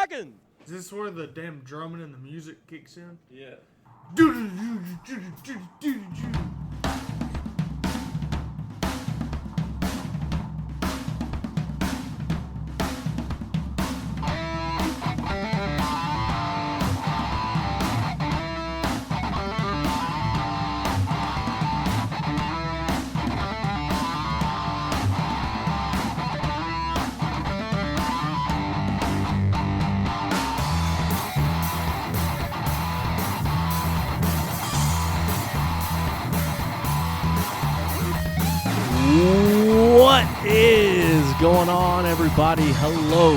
rocking. Is this where the damn drumming and the music kicks in? Yeah. What is going on, everybody? Hello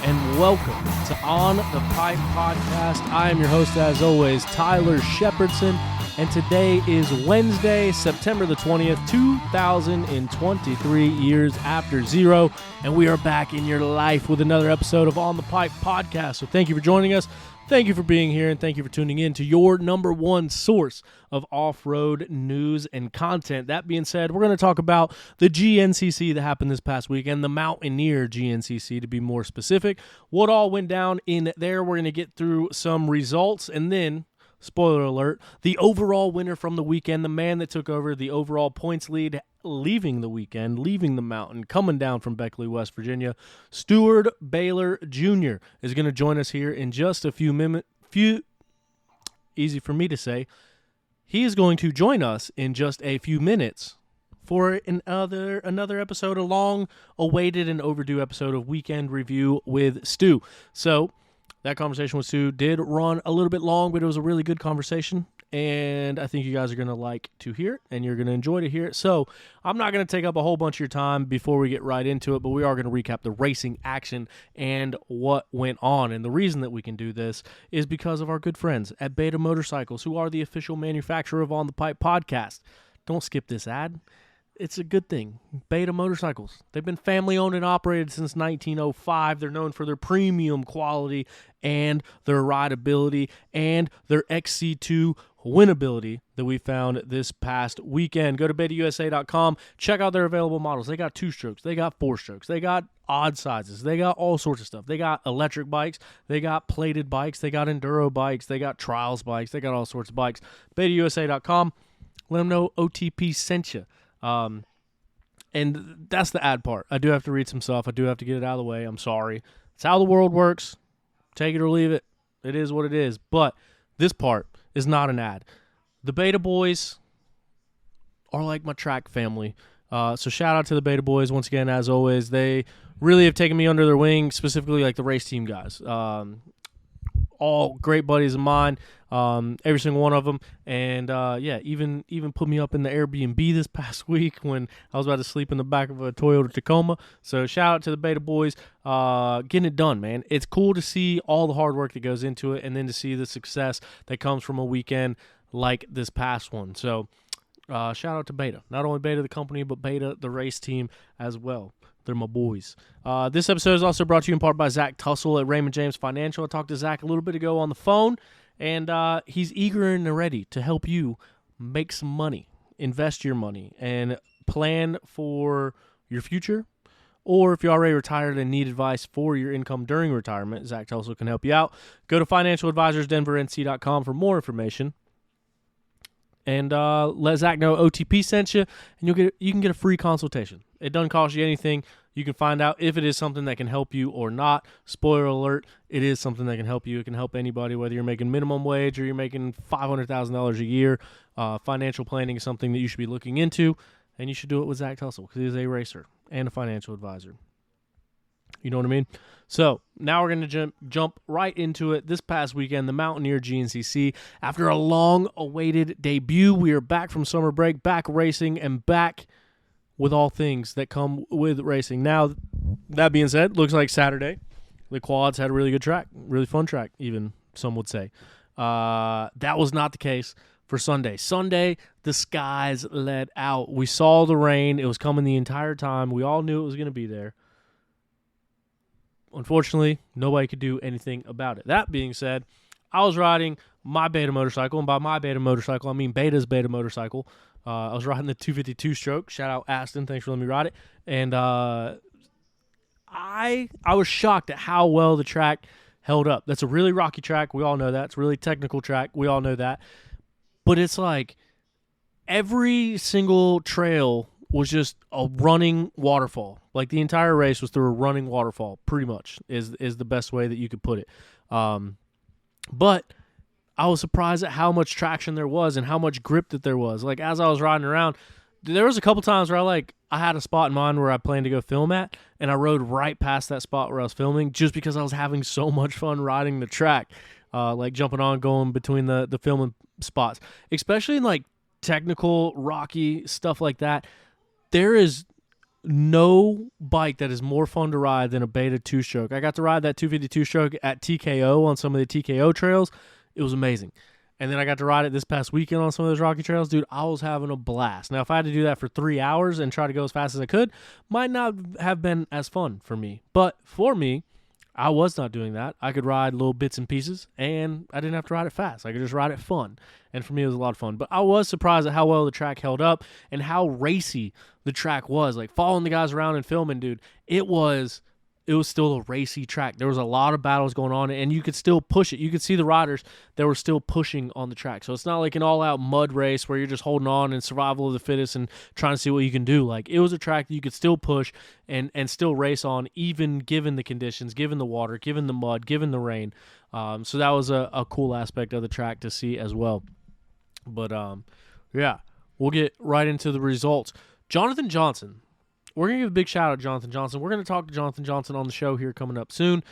and welcome to On the Pipe Podcast. I am your host, as always, Tyler Shepherdson, and today is Wednesday, September the 20th, 2023, years after zero, and we are back in your life with another episode of On the Pipe Podcast. So thank you for joining us. Thank you for being here, and thank you for tuning in to your number one source of off-road news and content. That being said, we're going to talk about the GNCC that happened this past weekend, the Mountaineer GNCC to be more specific. What all went down in there, we're going to get through some results, and then, spoiler alert, the overall winner from the weekend, the man that took over the overall points lead leaving the weekend, leaving the mountain, coming down from Beckley, West Virginia, Steward Baylor Jr. is going to join us here in just a few minutes. Easy for me to say. He is going to join us in just a few minutes for another episode, a long-awaited and overdue episode of Weekend Review with Stu. So that conversation with Stu did run a little bit long, but it was a really good conversation, and I think you guys are going to like to hear it, and you're going to enjoy to hear it. So I'm not going to take up a whole bunch of your time before we get right into it, but we are going to recap the racing action and what went on. And the reason that we can do this is because of our good friends at Beta Motorcycles, who are the official manufacturer of On the Pipe Podcast. Don't skip this ad. It's a good thing. Beta Motorcycles. They've been family-owned and operated since 1905. They're known for their premium quality and their rideability and their XC2 winnability that we found this past weekend. Go to betausa.com. Check out their available models. They got 2-strokes. They got 4-strokes. They got odd sizes. They got all sorts of stuff. They got electric bikes. They got plated bikes. They got enduro bikes. They got trials bikes. They got all sorts of bikes. betausa.com. Let them know OTP sent you. And that's the ad part. I do have to read some stuff. I do have to get it out of the way. I'm sorry. It's how the world works. Take it or leave it. It is what it is. But this part is not an ad. The Beta Boys are like my track family. So shout out to the Beta Boys once again, as always. They really have taken me under their wing, specifically like the race team guys. All great buddies of mine, every single one of them, and even put me up in the Airbnb this past week when I was about to sleep in the back of a Toyota Tacoma. So shout out to the Beta Boys, getting it done, man. It's cool to see all the hard work that goes into it, and then to see the success that comes from a weekend like this past one. So shout out to Beta, not only Beta the company, but Beta the race team as well. They're my boys. This episode is also brought to you in part by Zach Tussle at Raymond James Financial. I talked to Zach a little bit ago on the phone, and he's eager and ready to help you make some money, invest your money, and plan for your future. Or if you're already retired and need advice for your income during retirement, Zach Tussle can help you out. Go to financialadvisorsdenvernc.com for more information. And let Zach know OTP sent you, and you can get a free consultation. It doesn't cost you anything. You can find out if it is something that can help you or not. Spoiler alert, it is something that can help you. It can help anybody, whether you're making minimum wage or you're making $500,000 a year. Financial planning is something that you should be looking into, and you should do it with Zach Tussle because he's a racer and a financial advisor. You know what I mean? So now we're going to jump right into it. This past weekend, the Mountaineer GNCC. After a long-awaited debut, we are back from summer break, back racing, and back with all things that come with racing. Now, that being said, looks like Saturday, the quads had a really good track, really fun track, even some would say. That was not the case for Sunday. Sunday, the skies let out. We saw the rain. It was coming the entire time. We all knew it was going to be there. Unfortunately, nobody could do anything about it. That being said, I was riding my Beta motorcycle, and by my Beta motorcycle, I mean Beta's Beta motorcycle. I was riding the 252 stroke. Shout out Aston. Thanks for letting me ride it. And I was shocked at how well the track held up. That's a really rocky track. We all know that. It's a really technical track. We all know that. But it's like every single trail was just a running waterfall. Like the entire race was through a running waterfall, pretty much, is the best way that you could put it. But I was surprised at how much traction there was and how much grip that there was. Like, as I was riding around, there was a couple times where I had a spot in mind where I planned to go film at, and I rode right past that spot where I was filming just because I was having so much fun riding the track, like jumping on, going between the filming spots, especially in like technical, rocky stuff like that. There is no bike that is more fun to ride than a Beta 2-stroke. I got to ride that 250 2-stroke at TKO on some of the TKO trails. It was amazing. And then I got to ride it this past weekend on some of those rocky trails. Dude, I was having a blast. Now, if I had to do that for 3 hours and try to go as fast as I could, might not have been as fun for me. But for me, I was not doing that. I could ride little bits and pieces, and I didn't have to ride it fast. I could just ride it fun. And for me, it was a lot of fun. But I was surprised at how well the track held up and how racy the track was. Like, following the guys around and filming, dude, it was still a racy track. There was a lot of battles going on, and you could still push it. You could see the riders that were still pushing on the track. So it's not like an all-out mud race where you're just holding on and survival of the fittest and trying to see what you can do. Like, it was a track that you could still push and still race on, even given the conditions, given the water, given the mud, given the rain. So that was a cool aspect of the track to see as well. But, yeah, we'll get right into the results. Jonathan Johnson. We're going to give a big shout out to Jonathan Johnson. We're going to talk to Jonathan Johnson on the show here coming up soon.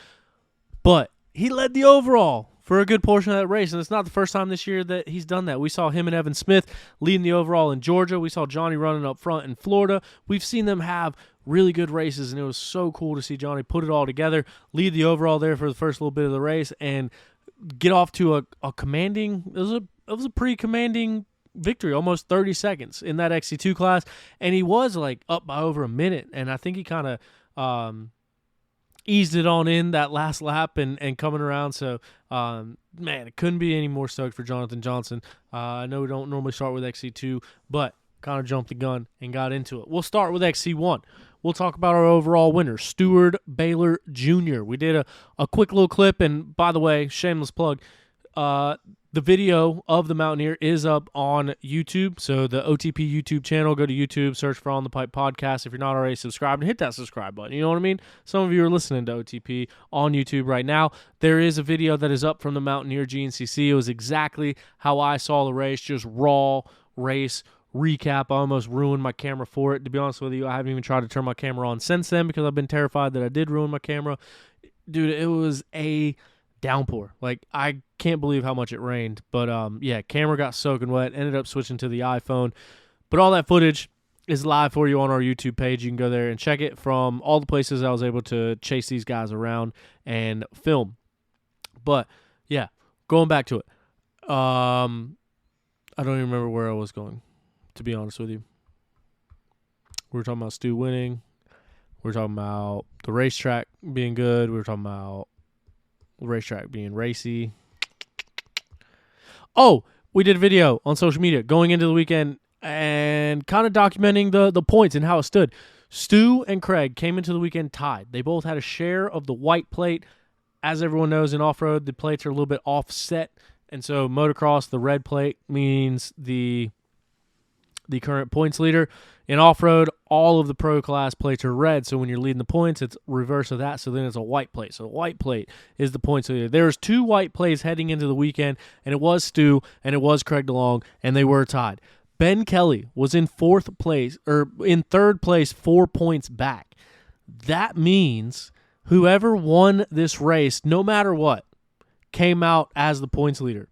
But he led the overall for a good portion of that race, and it's not the first time this year that he's done that. We saw him and Evan Smith leading the overall in Georgia. We saw Johnny running up front in Florida. We've seen them have really good races, and it was so cool to see Johnny put it all together, lead the overall there for the first little bit of the race, and get off to a commanding – it was a pretty commanding victory, almost 30 seconds in that XC2 class, and he was like up by over a minute, and I think he kind of eased it on in that last lap and coming around. So man, it couldn't be any more stoked for Jonathan Johnson. I know we don't normally start with XC2, but kind of jumped the gun and got into it. We'll start with XC1. We'll talk about our overall winner, Steward Baylor Jr. We did a quick little clip, and by the way, shameless plug, the video of the Mountaineer is up on YouTube, so the OTP YouTube channel, go to YouTube, search for On the Pipe Podcast. If you're not already subscribed, and hit that subscribe button. You know what I mean? Some of you are listening to OTP on YouTube right now. There is a video that is up from the Mountaineer GNCC. It was exactly how I saw the race, just raw race recap. I almost ruined my camera for it. To be honest with you, I haven't even tried to turn my camera on since then because I've been terrified that I did ruin my camera. Dude, it was a downpour. Like, I can't believe how much it rained. But yeah, camera got soaking wet, ended up switching to the iPhone. But all that footage is live for you on our YouTube page. You can go there and check it from all the places I was able to chase these guys around and film. But yeah, going back to it. I don't even remember where I was going, to be honest with you. We were talking about Stu winning. We were talking about the racetrack being good. We were talking about the racetrack being racy. Oh, we did a video on social media going into the weekend and kind of documenting the points and how it stood. Stu and Craig came into the weekend tied. They both had a share of the white plate. As everyone knows, in off-road, the plates are a little bit offset. And so motocross, the red plate means the current points leader. In off-road, all of the pro class plates are red, so when you're leading the points, it's reverse of that, so then it's a white plate. So the white plate is the points leader. There's 2 white plates heading into the weekend, and it was Stu and it was Craig DeLong, and they were tied. Ben Kelly was in third place, 4 points back. That means whoever won this race, no matter what, came out as the points leader.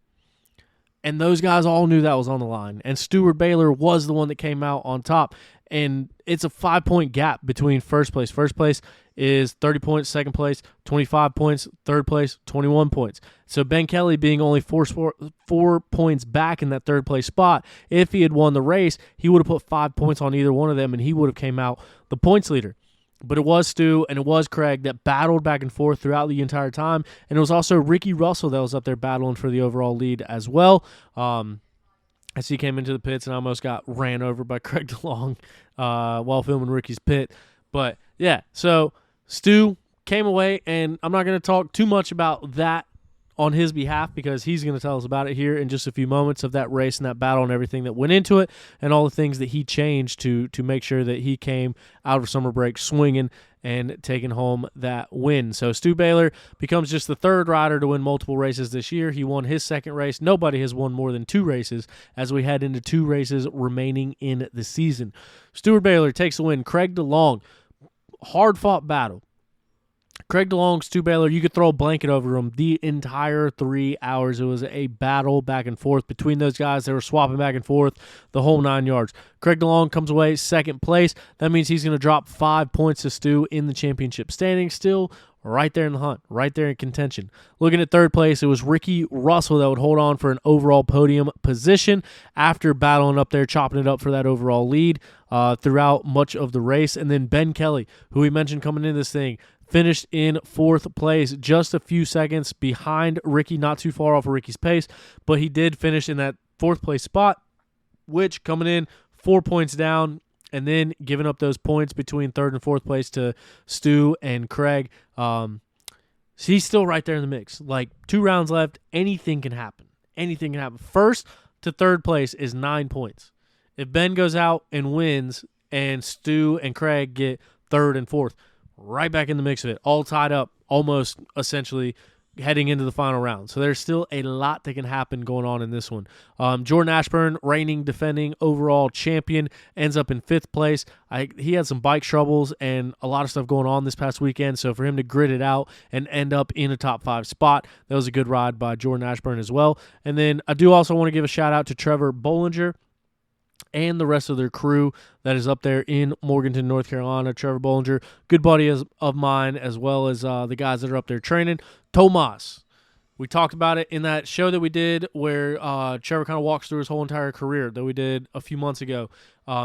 And those guys all knew that was on the line. And Steward Baylor was the one that came out on top. And it's a 5-point gap between first place. First place is 30 points. Second place, 25 points. Third place, 21 points. So Ben Kelly being only 4 points back in that third place spot, if he had won the race, he would have put 5 points on either one of them, and he would have came out the points leader. But it was Stu and it was Craig that battled back and forth throughout the entire time. And it was also Ricky Russell that was up there battling for the overall lead as well. As he came into the pits and almost got ran over by Craig DeLong while filming Ricky's pit. But, yeah, so Stu came away, and I'm not going to talk too much about that on his behalf because he's going to tell us about it here in just a few moments of that race and that battle and everything that went into it and all the things that he changed to make sure that he came out of summer break swinging and taking home that win. So Stu Baylor becomes just the third rider to win multiple races this year. He won his second race. Nobody has won more than 2 races as we head into 2 races remaining in the season. Steward Baylor takes the win. Craig DeLong, hard-fought battle. Craig DeLong, Stu Baylor, you could throw a blanket over him the entire 3 hours. It was a battle back and forth between those guys. They were swapping back and forth the whole 9 yards. Craig DeLong comes away second place. That means he's going to drop 5 points to Stu in the championship standing. Still right there in the hunt, right there in contention. Looking at third place, it was Ricky Russell that would hold on for an overall podium position after battling up there, chopping it up for that overall lead throughout much of the race. And then Ben Kelly, who we mentioned coming into this thing, finished in 4th place, just a few seconds behind Ricky, not too far off of Ricky's pace, but he did finish in that 4th place spot, which coming in 4 points down and then giving up those points between 3rd and 4th place to Stu and Craig. So he's still right there in the mix. Like 2 rounds left, anything can happen. Anything can happen. 1st to 3rd place is 9 points. If Ben goes out and wins and Stu and Craig get 3rd and 4th, right back in the mix of it, all tied up, almost essentially heading into the final round. So there's still a lot that can happen going on in this one. Jordan Ashburn, reigning, defending overall champion, ends up in 5th place. He had some bike troubles and a lot of stuff going on this past weekend, so for him to grit it out and end up in a top 5 spot, that was a good ride by Jordan Ashburn as well. And then I do also want to give a shout-out to Trevor Bollinger and the rest of their crew that is up there in Morganton, North Carolina. Trevor Bollinger, good buddy of mine, as well as the guys that are up there training. Tomas, we talked about it in that show that we did where Trevor kind of walks through his whole entire career that we did a few months ago.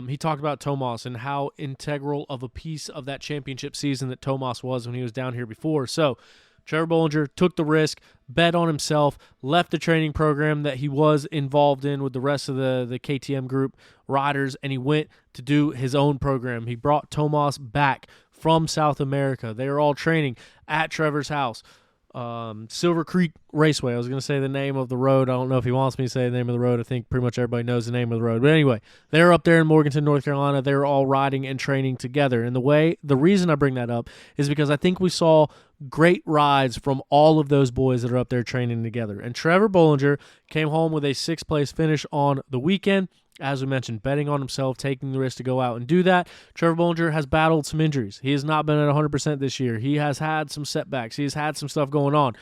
He talked about Tomas and how integral of a piece of that championship season that Tomas was when he was down here before. So Trevor Bollinger took the risk, bet on himself, left the training program that he was involved in with the rest of the KTM group riders, and he went to do his own program. He brought Tomas back from South America. They are all training at Trevor's house. Silver Creek Raceway. I was going to say the name of the road. I don't know if he wants me to say the name of the road. I think pretty much everybody knows the name of the road. But anyway, they're up there in Morganton, North Carolina. They're all riding and training together. And the reason I bring that up is because I think we saw great rides from all of those boys that are up there training together. And Trevor Bollinger came home with a 6th place finish on the weekend. As we mentioned, betting on himself, taking the risk to go out and do that. Trevor Bollinger has battled some injuries. He has not been at 100% this year. He has had some setbacks. He has had some stuff going on.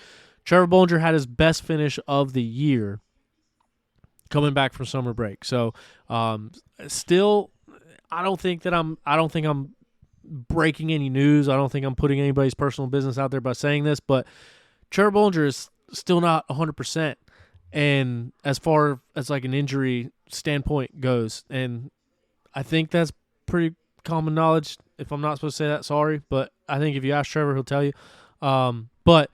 Trevor Bollinger had his best finish of the year coming back from summer break. So, still, I don't think I'm breaking any news. I don't think I'm putting anybody's personal business out there by saying this, but Trevor Bollinger is still not 100%. And as far as like an injury standpoint goes, and I think that's pretty common knowledge. If I'm not supposed to say that, sorry, but I think if you ask Trevor, he'll tell you. But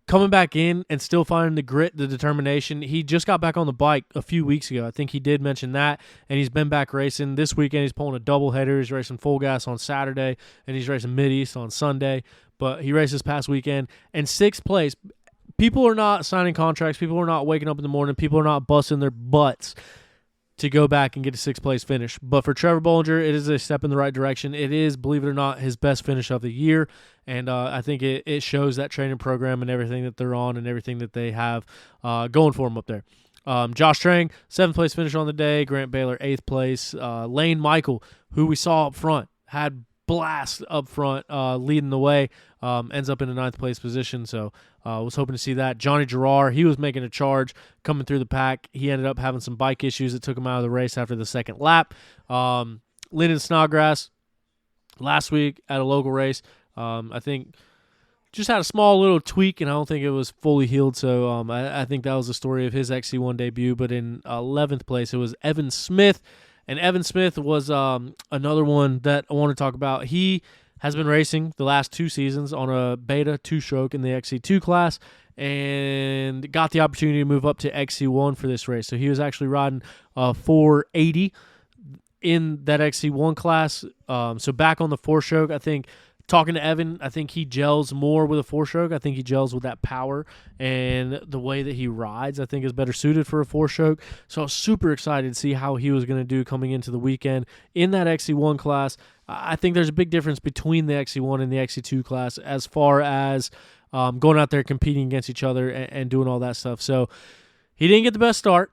coming back in and still finding the grit, the determination, he just got back on the bike a few weeks ago. I think he did mention that, and he's been back racing. This weekend he's pulling a doubleheader. He's racing full gas on Saturday, and he's racing Mid-East on Sunday. But he raced this past weekend, and 6th place. People are not signing contracts. People are not waking up in the morning. People are not busting their butts to go back and get a 6th place finish. But for Trevor Bollinger, it is a step in the right direction. It is, believe it or not, his best finish of the year. And I think it shows that training program and everything that they're on and everything that they have going for them up there. Josh Trang, 7th place finish on the day. Grant Baylor, 8th place. Lane Michael, who we saw up front, had blast up front, leading the way, ends up in a 9th place position. So was hoping to see that. Johnny Gerard, he was making a charge coming through the pack. He ended up having some bike issues that took him out of the race after the 2nd lap. Lyndon Snodgrass last week at a local race, I think just had a small little tweak, and I don't think it was fully healed. So I think that was the story of his XC1 debut. But in 11th place, it was Evan Smith. And Evan Smith was another one that I want to talk about. He has been racing the last 2 seasons on a beta 2-stroke in the XC2 class and got the opportunity to move up to XC1 for this race. So he was actually riding 480 in that XC1 class. So back on the 4-stroke, I think Talking to Evan, I think he gels more with a four-stroke. I think he gels with that power, and the way that he rides, I think, is better suited for a four-stroke. So I was super excited to see how he was going to do coming into the weekend in that XC1 class. I think there's a big difference between the XC1 and the XC2 class as far as going out there competing against each other and doing all that stuff. So he didn't get the best start,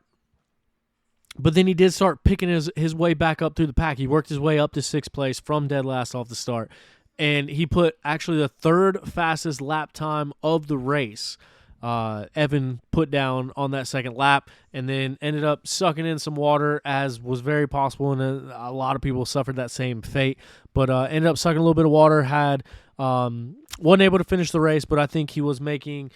but then he did start picking his way back up through the pack. He worked his way up to sixth place from dead last off the start. And he put actually the third fastest lap time of the race. Evan put down on that second lap and then ended up sucking in some water, as was very possible, and a lot of people suffered that same fate. But ended up sucking a little bit of water, wasn't able to finish the race, but I think he was making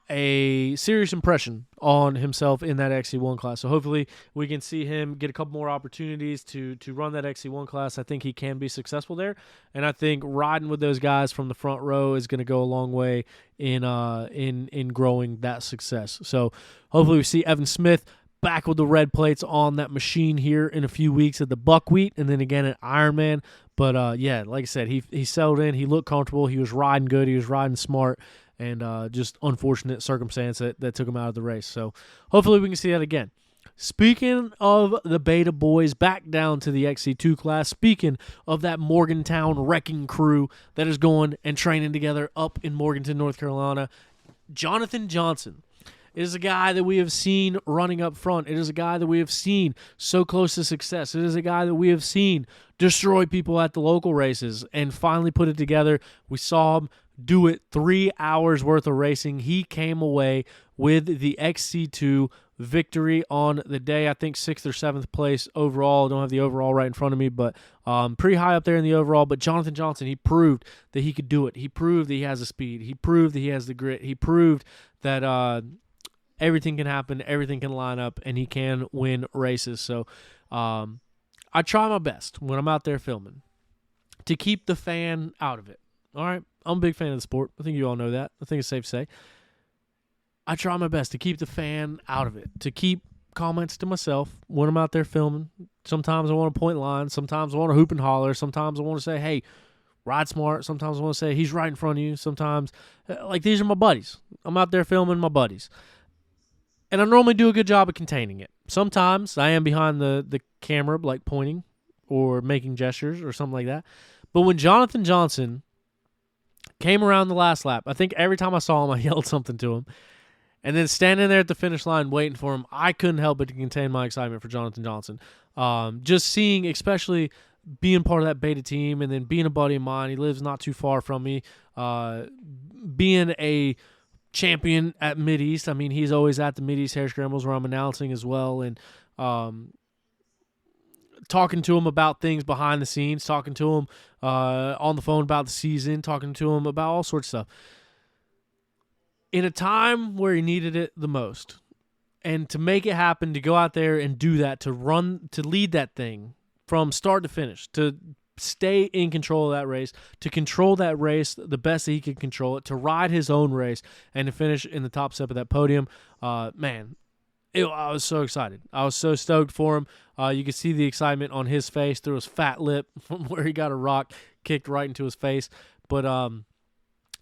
a serious impression on himself in that XC1 class. So hopefully we can see him get a couple more opportunities to run that XC1 class. I think he can be successful there, and I think riding with those guys from the front row is going to go a long way in growing that success. So hopefully we see Evan Smith back with the red plates on that machine here in a few weeks at the Buckwheat, and then again at Ironman. But yeah, like I said, he settled in. He looked comfortable. He was riding good. He was riding smart. And just unfortunate circumstance that took him out of the race. So hopefully we can see that again. Speaking of the Beta boys, back down to the XC2 class. Speaking of that Morgantown wrecking crew that is going and training together up in Morganton, North Carolina, Jonathan Johnson is a guy that we have seen running up front. It is a guy that we have seen so close to success. It is a guy that we have seen destroy people at the local races and finally put it together. We saw him do it 3 hours worth of racing. He came away with the XC2 victory on the day. I think 6th or 7th place overall. I don't have the overall right in front of me, but pretty high up there in the overall. But Jonathan Johnson, he proved that he could do it. He proved that he has the speed. He proved that he has the grit. He proved that everything can happen, everything can line up, and he can win races. So I try my best when I'm out there filming to keep the fan out of it. All right? I'm a big fan of the sport. I think you all know that. I think it's safe to say. I try my best to keep the fan out of it, to keep comments to myself when I'm out there filming. Sometimes I want to point lines. Sometimes I want to hoop and holler. Sometimes I want to say, hey, ride smart. Sometimes I want to say, he's right in front of you. Sometimes, like, these are my buddies. I'm out there filming my buddies. And I normally do a good job of containing it. Sometimes I am behind the camera, like pointing or making gestures or something like that. But when Jonathan Johnson came around the last lap, I think every time I saw him, I yelled something to him. And then standing there at the finish line waiting for him, I couldn't help but to contain my excitement for Jonathan Johnson. Just seeing, especially being part of that Beta team and then being a buddy of mine. He lives not too far from me. Being a champion at Mideast. I mean, he's always at the Mideast Hare Scrambles where I'm announcing as well. And talking to him about things behind the scenes, talking to him on the phone about the season, talking to him about all sorts of stuff. In a time where he needed it the most, and to make it happen, to go out there and do that, to lead that thing from start to finish, to stay in control of that race, to control that race the best that he could control it, to ride his own race, and to finish in the top step of that podium, man, I was so excited. I was so stoked for him. You could see the excitement on his face through his fat lip from where he got a rock kicked right into his face. But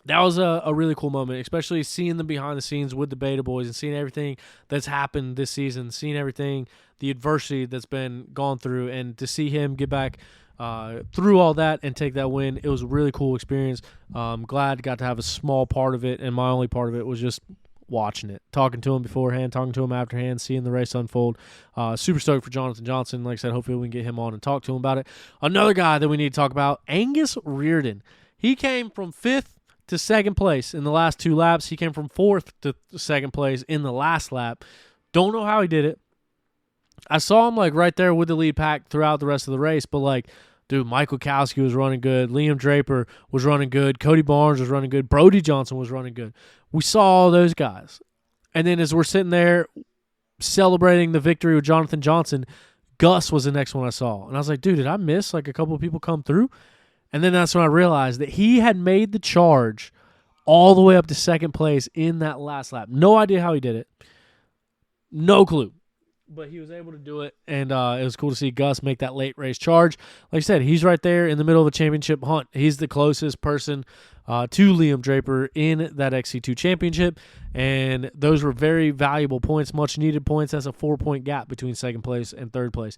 that was a really cool moment, especially seeing them behind the scenes with the Beta boys and seeing everything that's happened this season, seeing everything, the adversity that's been gone through, and to see him get back through all that and take that win. It was a really cool experience. Glad got to have a small part of it, and my only part of it was just watching it, talking to him beforehand, talking to him afterhand, seeing the race unfold. Super stoked for Jonathan Johnson. Like I said, hopefully we can get him on and talk to him about it. Another guy that we need to talk about, Angus Reardon. He came from 5th to 2nd place in the last 2 laps. He came from 4th to 2nd place in the last lap. Don't know how he did it. I saw him like right there with the lead pack throughout the rest of the race, but like, dude, Mike Wachowski was running good. Liam Draper was running good. Cody Barnes was running good. Brody Johnson was running good. We saw all those guys. And then as we're sitting there celebrating the victory with Jonathan Johnson, Gus was the next one I saw. And I was like, dude, did I miss like a couple of people come through? And then that's when I realized that he had made the charge all the way up to 2nd place in that last lap. No idea how he did it. No clue. but he was able to do it, and it was cool to see Gus make that late race charge. Like I said, he's right there in the middle of a championship hunt. He's the closest person to Liam Draper in that XC2 championship, and those were very valuable points, much-needed points. That's a 4-point gap between second place and third place.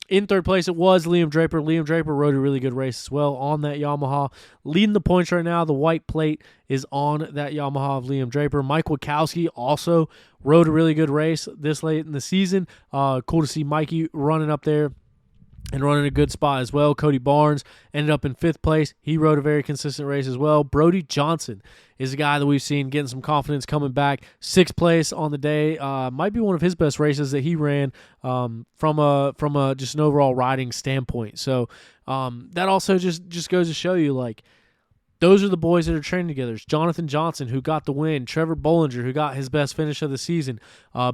In third place, it was Liam Draper. Liam Draper rode a really good race as well on that Yamaha. Leading the points right now, the white plate is on that Yamaha of Liam Draper. Mike Wachowski also rode a really good race this late in the season. Cool to see Mikey running up there and running a good spot as well. Cody Barnes ended up in 5th place. He rode a very consistent race as well. Brody Johnson is a guy that we've seen getting some confidence coming back. 6th place on the day. Might be one of his best races that he ran from a just an overall riding standpoint. So that also just goes to show you, like, those are the boys that are training together. It's Jonathan Johnson, who got the win. Trevor Bollinger, who got his best finish of the season.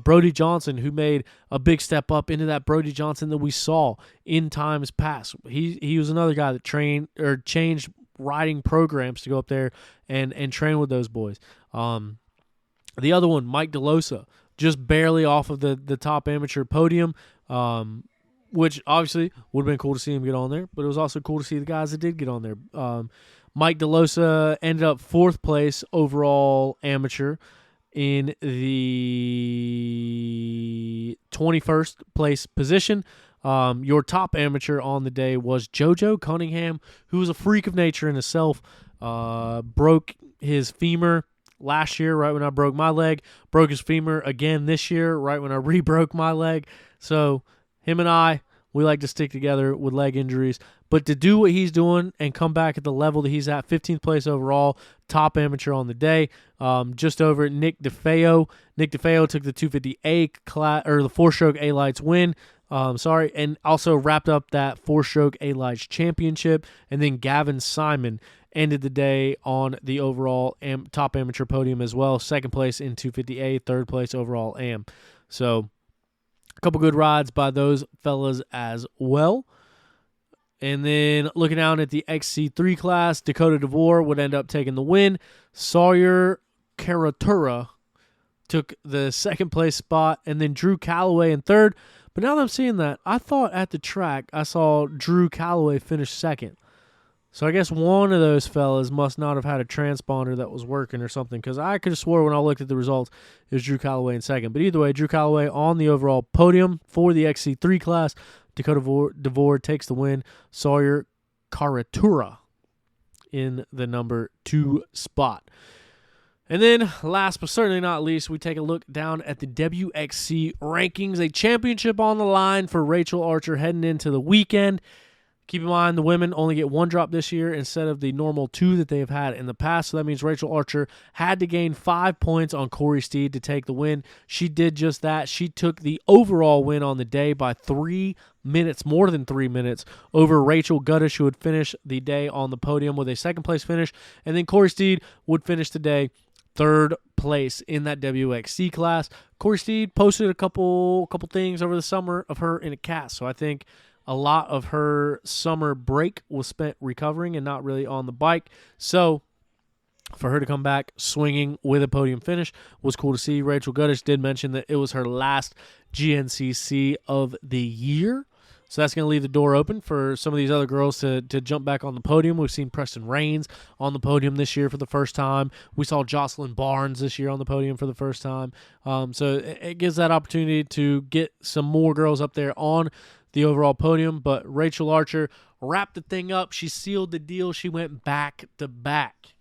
Brody Johnson, who made a big step up into that Brody Johnson that we saw in times past. He was another guy that trained or changed riding programs to go up there and train with those boys. The other one, Mike DeLosa, just barely off of the top amateur podium, which obviously would have been cool to see him get on there, but it was also cool to see the guys that did get on there. Mike DeLosa ended up 4th place overall amateur in the 21st place position. Your top amateur on the day was JoJo Cunningham, who was a freak of nature in himself. Broke his femur last year right when I broke my leg. Broke his femur again this year right when I re-broke my leg. So him and I, we like to stick together with leg injuries. But to do what he's doing and come back at the level that he's at, 15th place overall, top amateur on the day, just over Nick DeFeo. Nick DeFeo took the 250A class, or the 4-stroke A-Lights win. And also wrapped up that 4-stroke A-Lights championship. And then Gavin Simon ended the day on the overall top amateur podium as well. 2nd place in 250A, 3rd place overall AM. So a couple good rides by those fellas as well. And then looking down at the XC3 class, Dakota DeVore would end up taking the win. Sawyer Karatura took the 2nd place spot, and then Drew Calloway in 3rd. But now that I'm seeing that, I thought at the track I saw Drew Calloway finish 2nd. So I guess one of those fellas must not have had a transponder that was working or something, because I could have swore when I looked at the results it was Drew Calloway in 2nd. But either way, Drew Calloway on the overall podium for the XC3 class. Dakota DeVore takes the win. Sawyer Karatura in the number 2 spot. And then, last but certainly not least, we take a look down at the WXC rankings. A championship on the line for Rachel Archer heading into the weekend. Keep in mind, the women only get 1 drop this year instead of the normal 2 that they have had in the past. So that means Rachel Archer had to gain 5 points on Corey Steed to take the win. She did just that. She took the overall win on the day by 3 minutes, more than 3 minutes, over Rachel Guddish, who would finish the day on the podium with a 2nd place finish. And then Corey Steed would finish the day 3rd place in that WXC class. Corey Steed posted a couple things over the summer of her in a cast. So I think a lot of her summer break was spent recovering and not really on the bike. So for her to come back swinging with a podium finish was cool to see. Rachel Guddish did mention that it was her last GNCC of the year. So that's going to leave the door open for some of these other girls to jump back on the podium. We've seen Preston Rains on the podium this year for the first time. We saw Jocelyn Barnes this year on the podium for the first time. So it gives that opportunity to get some more girls up there on the overall podium. But Rachel Archer wrapped the thing up. She sealed the deal. She went back to back.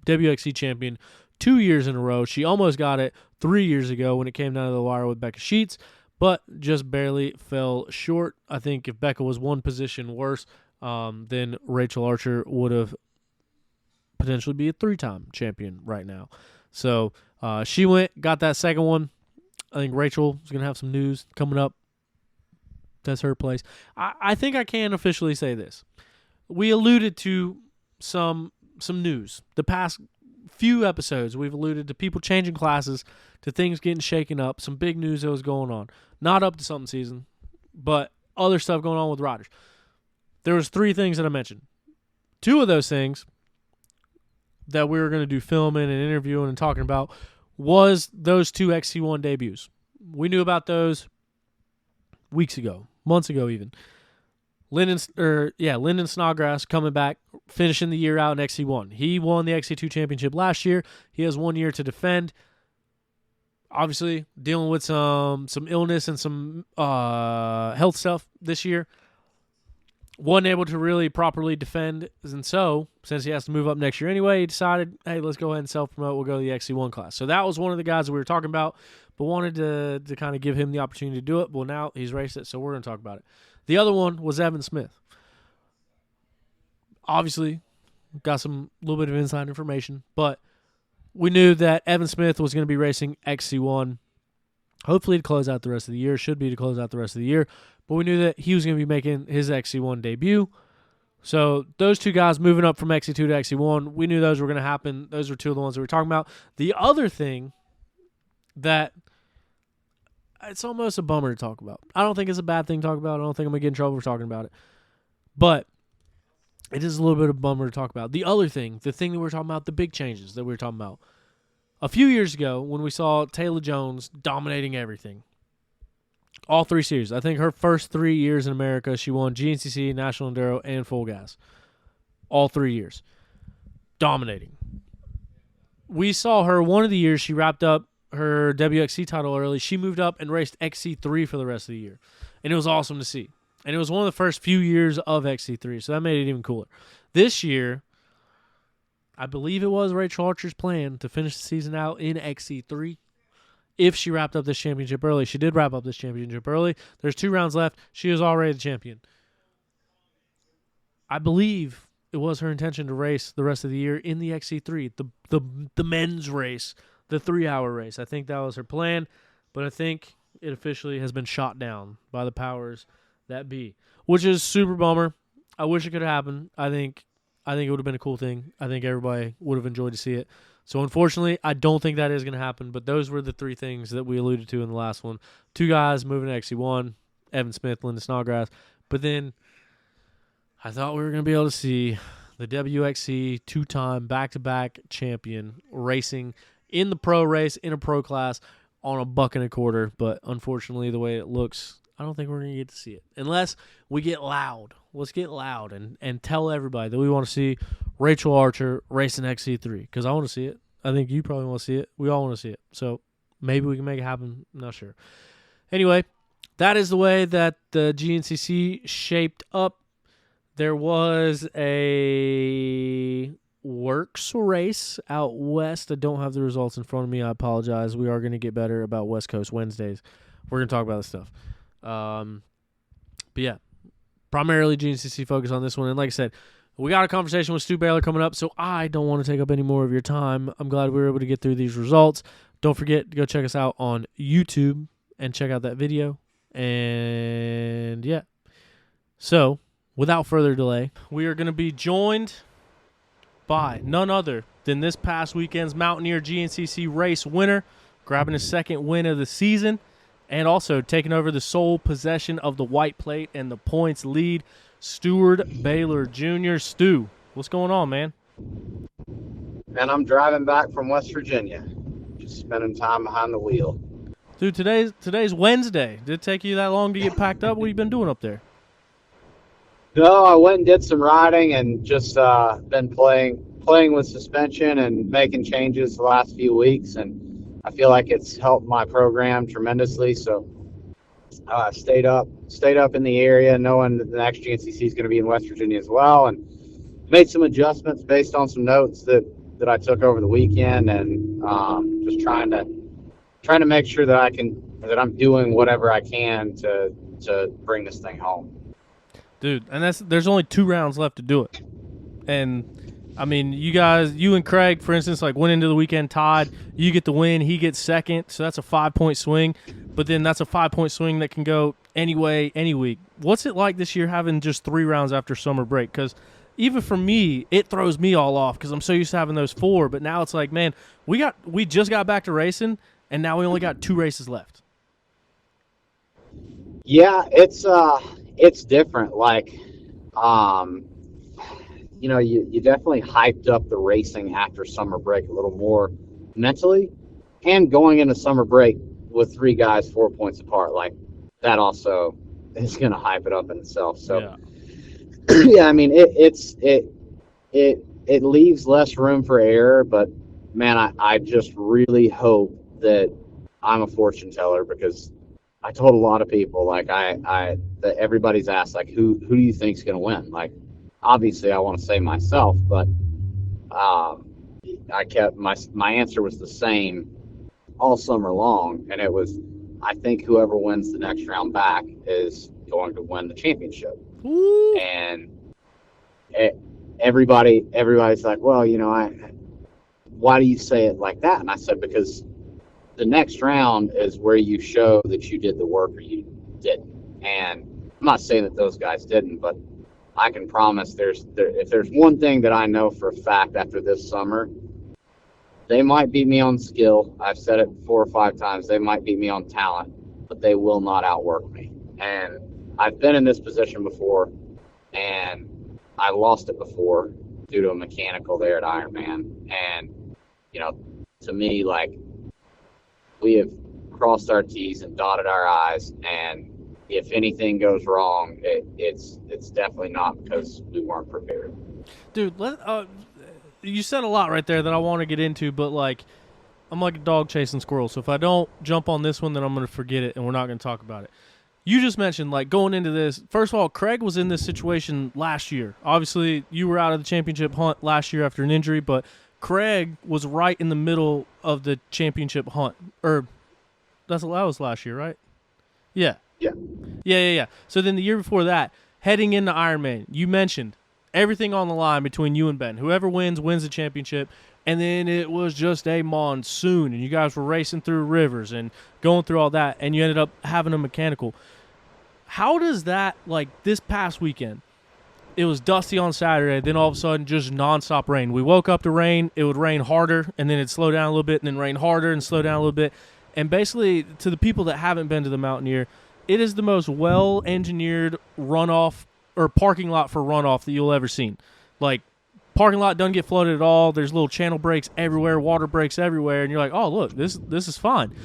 WXC champion 2 years in a row. She almost got it 3 years ago when it came down to the wire with Becca Sheets, but just barely fell short. I think if Becca was one position worse, then Rachel Archer would have potentially be a 3-time champion right now. So she got that 2nd one. I think Rachel is going to have some news coming up. That's her place. I think I can officially say this. We alluded to some news. The past few episodes, we've alluded to people changing classes, to things getting shaken up, some big news that was going on. Not up to something season, but other stuff going on with riders. There was 3 things that I mentioned. 2 of those things that we were going to do filming and interviewing and talking about was those 2 XC1 debuts. We knew about those weeks ago, months ago even. Lyndon Snodgrass coming back, finishing the year out in XC1. He won the XC2 championship last year. He has 1 year to defend. Obviously, dealing with some illness and some health stuff this year. Wasn't able to really properly defend. And so, since he has to move up next year anyway, he decided, hey, let's go ahead and self-promote. We'll go to the XC1 class. So that was one of the guys that we were talking about, but wanted to kind of give him the opportunity to do it. Well, now he's raced it, so we're going to talk about it. The other one was Evan Smith. Obviously, got some little bit of inside information, but we knew that Evan Smith was going to be racing XC1, hopefully to close out the rest of the year. Should be to close out the rest of the year. But we knew that he was going to be making his XC1 debut. So those two guys moving up from XC2 to XC1, we knew those were going to happen. Those were two of the ones that we were talking about. The other thing that it's almost a bummer to talk about. I don't think it's a bad thing to talk about. I don't think I'm going to get in trouble for talking about it. But it is a little bit of a bummer to talk about. The other thing, the thing that we're talking about, the big changes that we were talking about. A few years ago when we saw Taylor Jones dominating everything, all 3 series. I think her first 3 years in America, she won GNCC, National Enduro, and Full Gas. All 3 years. Dominating. We saw her one of the years she wrapped up her WXC title early. She moved up and raced XC3 for the rest of the year. And it was awesome to see. And it was one of the first few years of XC3, so that made it even cooler. This year, I believe it was Rachel Archer's plan to finish the season out in XC3 if she wrapped up this championship early. She did wrap up this championship early. There's 2 rounds left. She is already the champion. I believe it was her intention to race the rest of the year in the XC3, the men's race, the 3-hour race. I think that was her plan, but I think it officially has been shot down by the powers that be, which is super bummer. I wish it could have happened. I think it would have been a cool thing. I think everybody would have enjoyed to see it. So, unfortunately, I don't think that is going to happen, but those were the 3 things that we alluded to in the last one. 2 guys moving to XC1, Evan Smith, Lyndon Snodgrass. But then I thought we were going to be able to see the WXC 2-time back-to-back champion racing in the pro race, in a pro class, on a $1.25. But, unfortunately, the way it looks, I don't think we're going to get to see it. Unless we get loud. Let's get loud and tell everybody that we want to see Rachel Archer racing XC3, because I want to see it. I think you probably want to see it. We all want to see it. So maybe we can make it happen. I'm not sure. Anyway, that is the way that the GNCC shaped up. There was a works race out west. I don't have the results in front of me. I apologize. We are going to get better about West Coast Wednesdays. We're going to talk about this stuff. But yeah, primarily GNCC focus on this one. And like I said, we got a conversation with Steward Baylor coming up, so I don't want to take up any more of your time. I'm glad we were able to get through these results. Don't forget to go check us out on YouTube and check out that video. And yeah. So, without further delay, we are going to be joined by none other than this past weekend's Mountaineer GNCC race winner, grabbing his 2nd win of the season, and also taking over the sole possession of the white plate and the points lead, Steward Baylor Jr. Stu, what's going on, man? And I'm driving back from West Virginia, just spending time behind the wheel. Dude, today's Wednesday. Did it take you that long to get packed up? What have you been doing up there? No, I went and did some riding and just been playing with suspension and making changes the last few weeks, and I feel like it's helped my program tremendously. So stayed up in the area, knowing that the next GNCC is going to be in West Virginia as well, and made some adjustments based on some notes that I took over the weekend, and just trying to make sure that I'm doing whatever I can to bring this thing home. Dude, and there's only 2 rounds left to do it. And I mean, you and Craig, for instance, like went into the weekend tied. You get the win, he gets 2nd, so that's a 5-point swing. But then that's a 5-point swing that can go any way, any week. What's it like this year having just 3 rounds after summer break? Because even for me, it throws me all off because I'm so used to having those 4. But now it's like, man, we just got back to racing, and now we only got 2 races left. Yeah, it's different. Like, you definitely hyped up the racing after summer break a little more mentally, and going into summer break with 3 guys 4 points apart, like that also is going to hype it up in itself. So yeah, I mean it leaves less room for error, but man, I just really hope that I'm a fortune teller, because I told a lot of people, like that everybody's asked, like, who do you think's going to win? Like, obviously I want to say myself, but I kept my answer was the same all summer long, and it was, I think whoever wins the next round back is going to win the championship. Ooh. And everybody's like, well, why do you say it like that? And I said, because the next round is where you show that you did the work or you didn't. And I'm not saying that those guys didn't, but I can promise if there's one thing that I know for a fact after this summer, they might beat me on skill. I've said it 4 or 5 times. They might beat me on talent, but they will not outwork me. And I've been in this position before, and I lost it before due to a mechanical there at Ironman. And, to me, like, we have crossed our T's and dotted our I's, and if anything goes wrong, it's definitely not because we weren't prepared. Dude, you said a lot right there that I want to get into, but like, I'm like a dog chasing squirrels. So if I don't jump on this one, then I'm going to forget it, and we're not going to talk about it. You just mentioned, like, going into this, first of all, Craig was in this situation last year. Obviously, you were out of the championship hunt last year after an injury, but Craig was right in the middle of the championship hunt. That was last year, right? Yeah. Yeah. So then the year before that, heading into Ironman, you mentioned everything on the line between you and Ben. Whoever wins the championship. And then it was just a monsoon, and you guys were racing through rivers and going through all that, and you ended up having a mechanical. How does that, like, this past weekend, it was dusty on Saturday, then all of a sudden just nonstop rain. We woke up to rain, it would rain harder, and then it'd slow down a little bit, and then rain harder and slow down a little bit. And basically, to the people that haven't been to the Mountaineer, it is the most well-engineered runoff or parking lot for runoff that you'll ever seen. Like, parking lot doesn't get flooded at all. There's little channel breaks everywhere, water breaks everywhere, and you're like, oh, look, this is fine.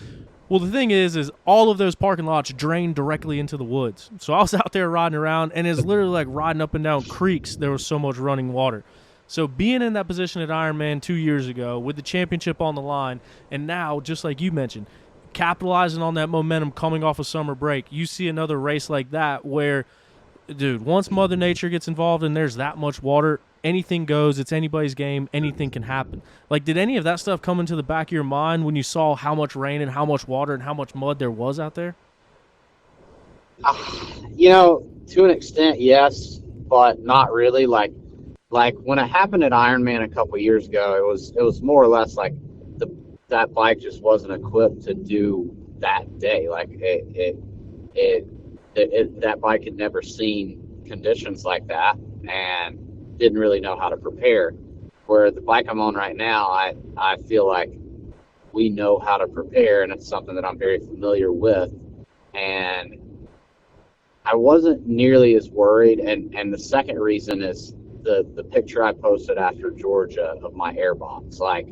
Well, the thing is all of those parking lots drain directly into the woods. So I was out there riding around, and it's literally like riding up and down creeks. There was so much running water. So being in that position at Ironman 2 years ago with the championship on the line, and now, just like you mentioned, capitalizing on that momentum coming off a summer break, you see another race like that where, dude, once Mother Nature gets involved and there's that much water, anything goes. It's anybody's game. Anything can happen. Like, did any of that stuff come into the back of your mind when you saw how much rain and how much water and how much mud there was out there? To an extent, yes, but not really. Like when it happened at Ironman a couple of years ago, it was more or less like that bike just wasn't equipped to do that day. Like that bike had never seen conditions like that and didn't really know how to prepare. Where the bike I'm on right now, I feel like we know how to prepare, and it's something that I'm very familiar with. And I wasn't nearly as worried. And the second reason is the picture I posted after Georgia of my air box. Like,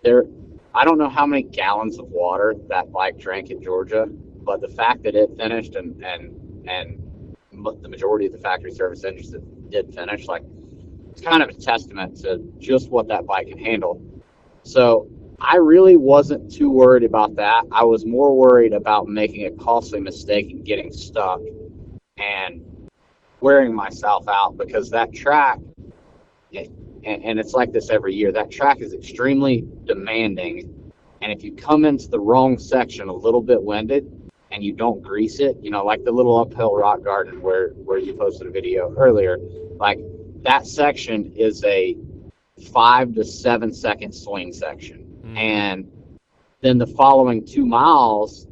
I don't know how many gallons of water that bike drank in Georgia, but the fact that it finished and the majority of the factory service engines that did finish, like, it's kind of a testament to just what that bike can handle. So I really wasn't too worried about that. I was more worried about making a costly mistake and getting stuck and wearing myself out, because that track, and it's like this every year, that track is extremely demanding. And if you come into the wrong section a little bit winded and you don't grease it, like the little uphill rock garden where you posted a video earlier, like, that section is a 5 to 7 second swing section. And then the following 2 miles,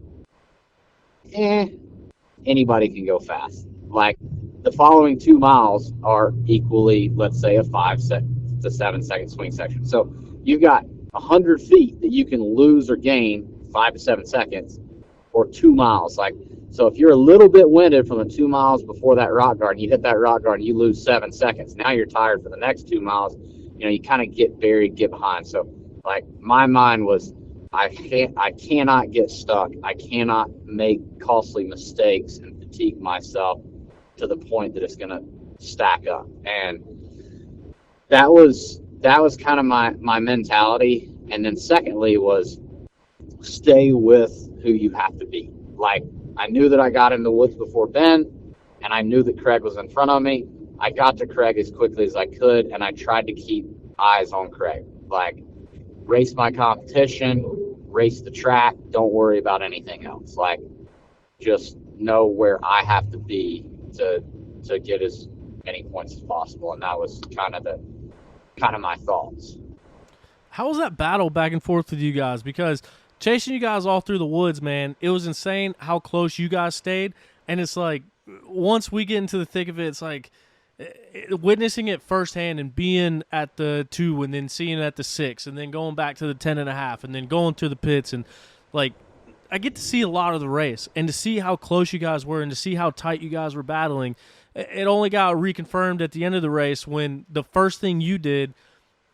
anybody can go fast. Like, the following 2 miles are equally, let's say, a 5 to 7 second swing section. So you've got 100 feet that you can lose or gain 5 to 7 seconds, or 2 miles. Like, so if you're a little bit winded from the 2 miles before that rock garden, you hit that rock garden, you lose 7 seconds. Now you're tired for the next 2 miles. You kind of get buried, get behind. So, like, my mind was, I cannot get stuck. I cannot make costly mistakes and fatigue myself to the point that it's going to stack up. And that was kind of my mentality. And then secondly was stay with who you have to be. Like, I knew that I got in the woods before Ben, and I knew that Craig was in front of me. I got to Craig as quickly as I could, and I tried to keep eyes on Craig. Like, race my competition, race the track, don't worry about anything else. Like, just know where I have to be to get as many points as possible. And that was kind of my thoughts. How was that battle back and forth with you guys? Because chasing you guys all through the woods, man, it was insane how close you guys stayed. And it's like, once we get into the thick of it, it's like witnessing it firsthand and being at the 2 and then seeing it at the 6 and then going back to the 10.5 and then going to the pits. And like, I get to see a lot of the race and to see how close you guys were and to see how tight you guys were battling. It only got reconfirmed at the end of the race when the first thing you did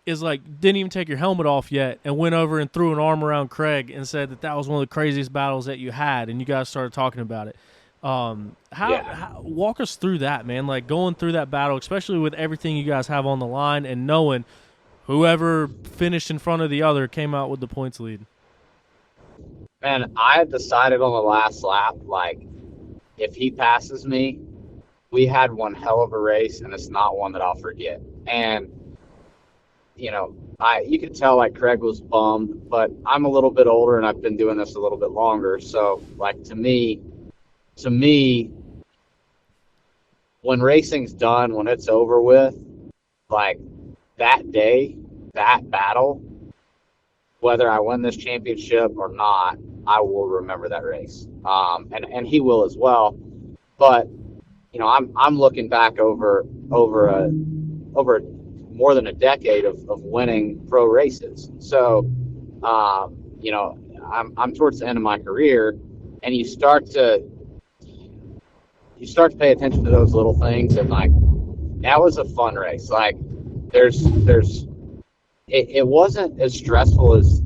is like didn't even take your helmet off yet and went over and threw an arm around Craig and said that was one of the craziest battles that you had, and you guys started talking about it. How walk us through that, man, like going through that battle, especially with everything you guys have on the line and knowing whoever finished in front of the other came out with the points lead. Man, I had decided on the last lap, like, if he passes me, we had one hell of a race, and it's not one that I'll forget. And you know, you could tell like Craig was bummed, but I'm a little bit older and I've been doing this a little bit longer. So like to me, when racing's done, when it's over with, like that day, that battle, whether I win this championship or not, I will remember that race. And he will as well. But you know, I'm looking back over more than a decade of winning pro races. So, you know, I'm towards the end of my career, and you start to pay attention to those little things, and like that was a fun race. Like it wasn't as stressful as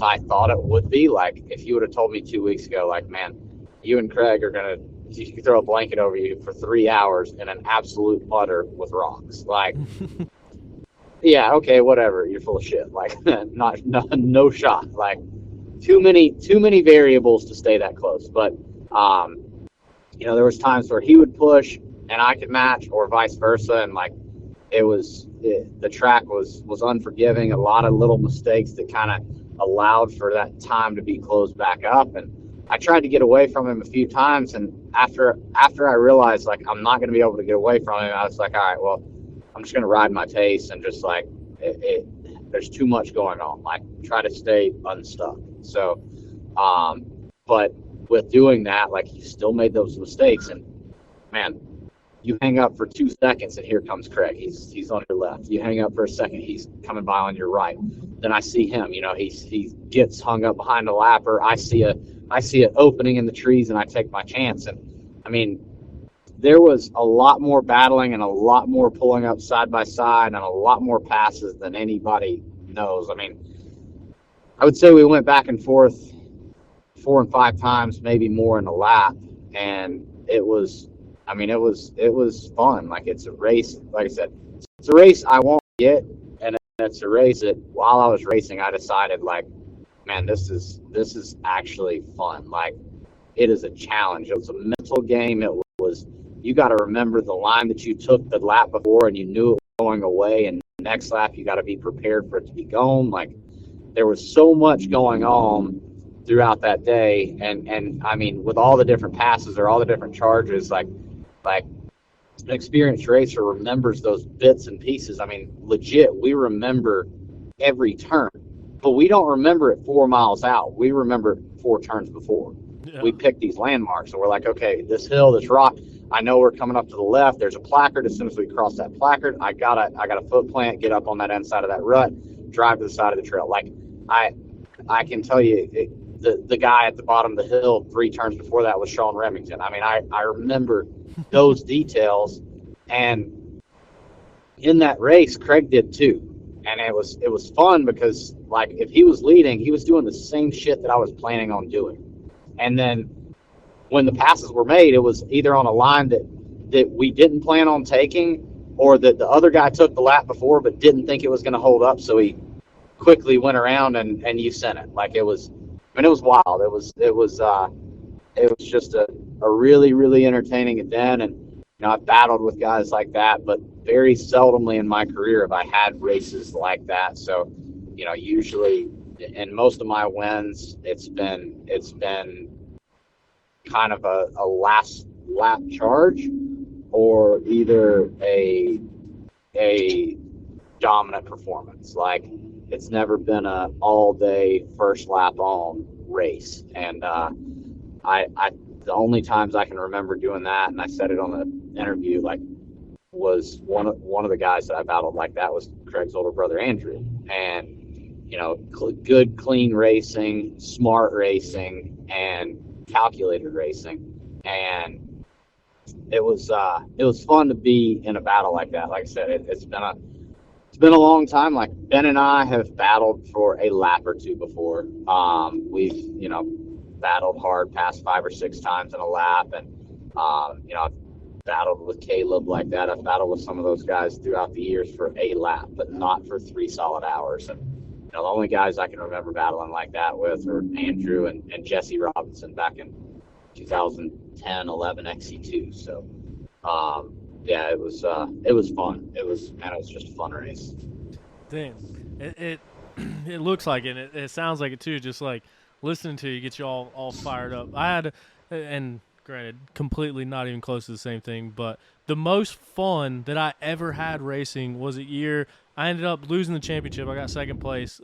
I thought it would be. Like if you would have told me 2 weeks ago, like, man, you and Craig are gonna throw a blanket over you for 3 hours in an absolute puddle with rocks. Like, yeah, okay, whatever. You're full of shit. Like, no shot. Like, too many variables to stay that close. But, you know, there was times where he would push and I could match, or vice versa. And like, the track was unforgiving. A lot of little mistakes that kind of allowed for that time to be closed back up. And I tried to get away from him a few times, and after I realized like I'm not going to be able to get away from him, I was like, all right, well, I'm just going to ride my pace and just like there's too much going on. Like try to stay unstuck. So, but with doing that, like he still made those mistakes, and man, you hang up for 2 seconds and here comes Craig. He's on your left. You hang up for a second, he's coming by on your right. Then I see him. You know, he gets hung up behind a lapper. I see an opening in the trees, and I take my chance. And I mean, there was a lot more battling and a lot more pulling up side by side and a lot more passes than anybody knows. I mean, I would say we went back and forth 4 and 5 times, maybe more in a lap, and it was fun. Like, it's a race. Like I said, it's a race I won't get, and it's a race that while I was racing, I decided, like, man, this is actually fun. Like, it is a challenge. It was a mental game. It was, you got to remember the line that you took the lap before and you knew it was going away, and the next lap you got to be prepared for it to be gone. Like, there was so much going on throughout that day, and I mean, with all the different passes or all the different charges, like an experienced racer remembers those bits and pieces. I mean, legit, we remember every turn. But we don't remember it 4 miles out. We remember it 4 turns before. Yeah. We pick these landmarks, and we're like, okay, this hill, this rock, I know we're coming up to the left. There's a placard. As soon as we cross that placard, I got a foot plant, get up on that inside of that rut, drive to the side of the trail. Like, I can tell you, the guy at the bottom of the hill 3 turns before that was Sean Remington. I mean, I remember those details, and in that race, Craig did too. And it was fun because, like, if he was leading, he was doing the same shit that I was planning on doing. And then when the passes were made, it was either on a line that we didn't plan on taking, or that the other guy took the lap before but didn't think it was going to hold up, so he quickly went around and you sent it. Like, it was wild. It was just a really, really entertaining event. And I've battled with guys like that, but very seldomly in my career have I had races like that. So, usually in most of my wins, it's been kind of a last lap charge, or either a dominant performance. Like, it's never been a all day first lap on race. And the only times I can remember doing that, and I said it on the interview, like, was one of the guys that I battled like that was Craig's older brother Andrew. And good clean racing, smart racing, and calculated racing. And it was fun to be in a battle like that. Like I said, it's been a long time. Like, Ben and I have battled for a lap or two before. We've battled hard past 5 or 6 times in a lap, and I've battled with Caleb like that. I've battled with some of those guys throughout the years for a lap, but not for 3 solid hours. And the only guys I can remember battling like that with are Andrew and Jesse Robinson back in 2010, 11 XC2. So yeah, it was fun. It was just a fun race. Damn, it looks like it. It sounds like it too. Just like listening to you gets you all fired up. I had, and granted, completely not even close to the same thing, but the most fun that I ever had racing was a year I ended up losing the championship. I got second place.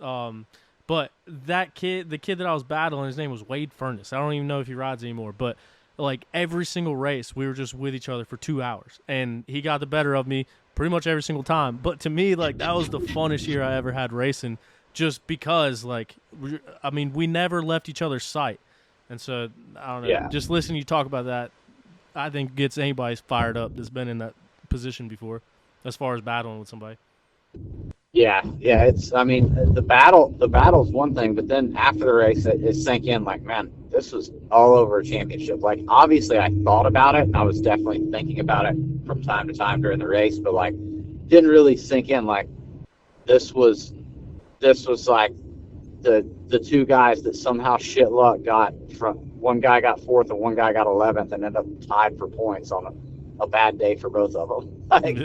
But the kid that I was battling, his name was Wade Furness. I don't even know if he rides anymore, but like every single race, we were just with each other for 2 hours, and he got the better of me pretty much every single time. But to me, like, that was the funnest year I ever had racing, just because, like, we never left each other's sight. And so, I don't know, Yeah. just listening to you talk about that, I think gets anybody fired up that's been in that position before, as far as battling with somebody. Yeah. The battle's one thing, but then after the race, it sank in, like, man, this was all over a championship. Like, obviously I thought about it, and I was definitely thinking about it from time to time during the race, but, like, didn't really sink in. Like, this was like the 2 guys that somehow shit luck got from, one guy got 4th and one guy got 11th, and ended up tied for points on a bad day for both of them. Like,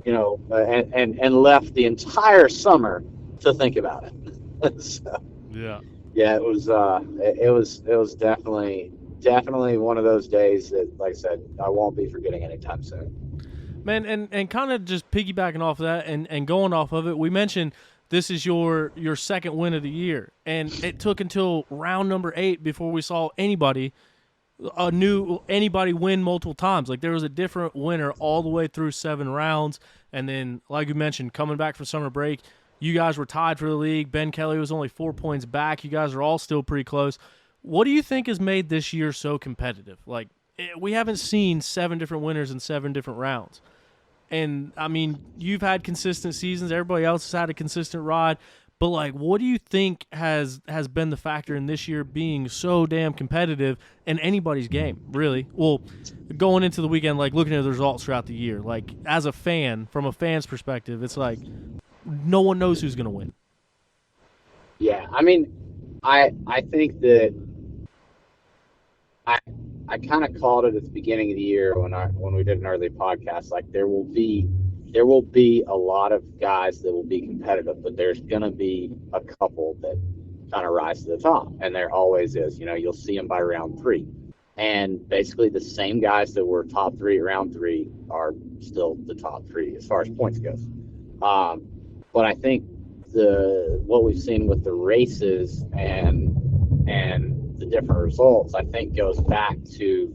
and left the entire summer to think about it. So, yeah, it was definitely one of those days that, like I said, I won't be forgetting anytime soon. Man, and kind of just piggybacking off of that and going off of it, we mentioned this is your second win of the year, and it took until round number 8 before we saw anybody win multiple times. Like, there was a different winner all the way through 7 rounds, and then, like you mentioned, coming back from summer break, you guys were tied for the league. Ben Kelly was only 4 points back. You guys are all still pretty close. What do you think has made this year so competitive? Like, we haven't seen 7 different winners in 7 different rounds. And, I mean, you've had consistent seasons. Everybody else has had a consistent ride. But, like, what do you think has been the factor in this year being so damn competitive in anybody's game, really? Well, going into the weekend, like, looking at the results throughout the year, like, as a fan, from a fan's perspective, it's like no one knows who's going to win. Yeah, I mean, I think that I kind of called it at the beginning of the year when we did an early podcast. Like, there will be a lot of guys that will be competitive, but there's going to be a couple that kind of rise to the top, and there always is. You'll see them by round 3, and basically the same guys that were top 3 at round 3 are still the top 3 as far as points goes. But I think what we've seen with the races and the different results, I think, goes back to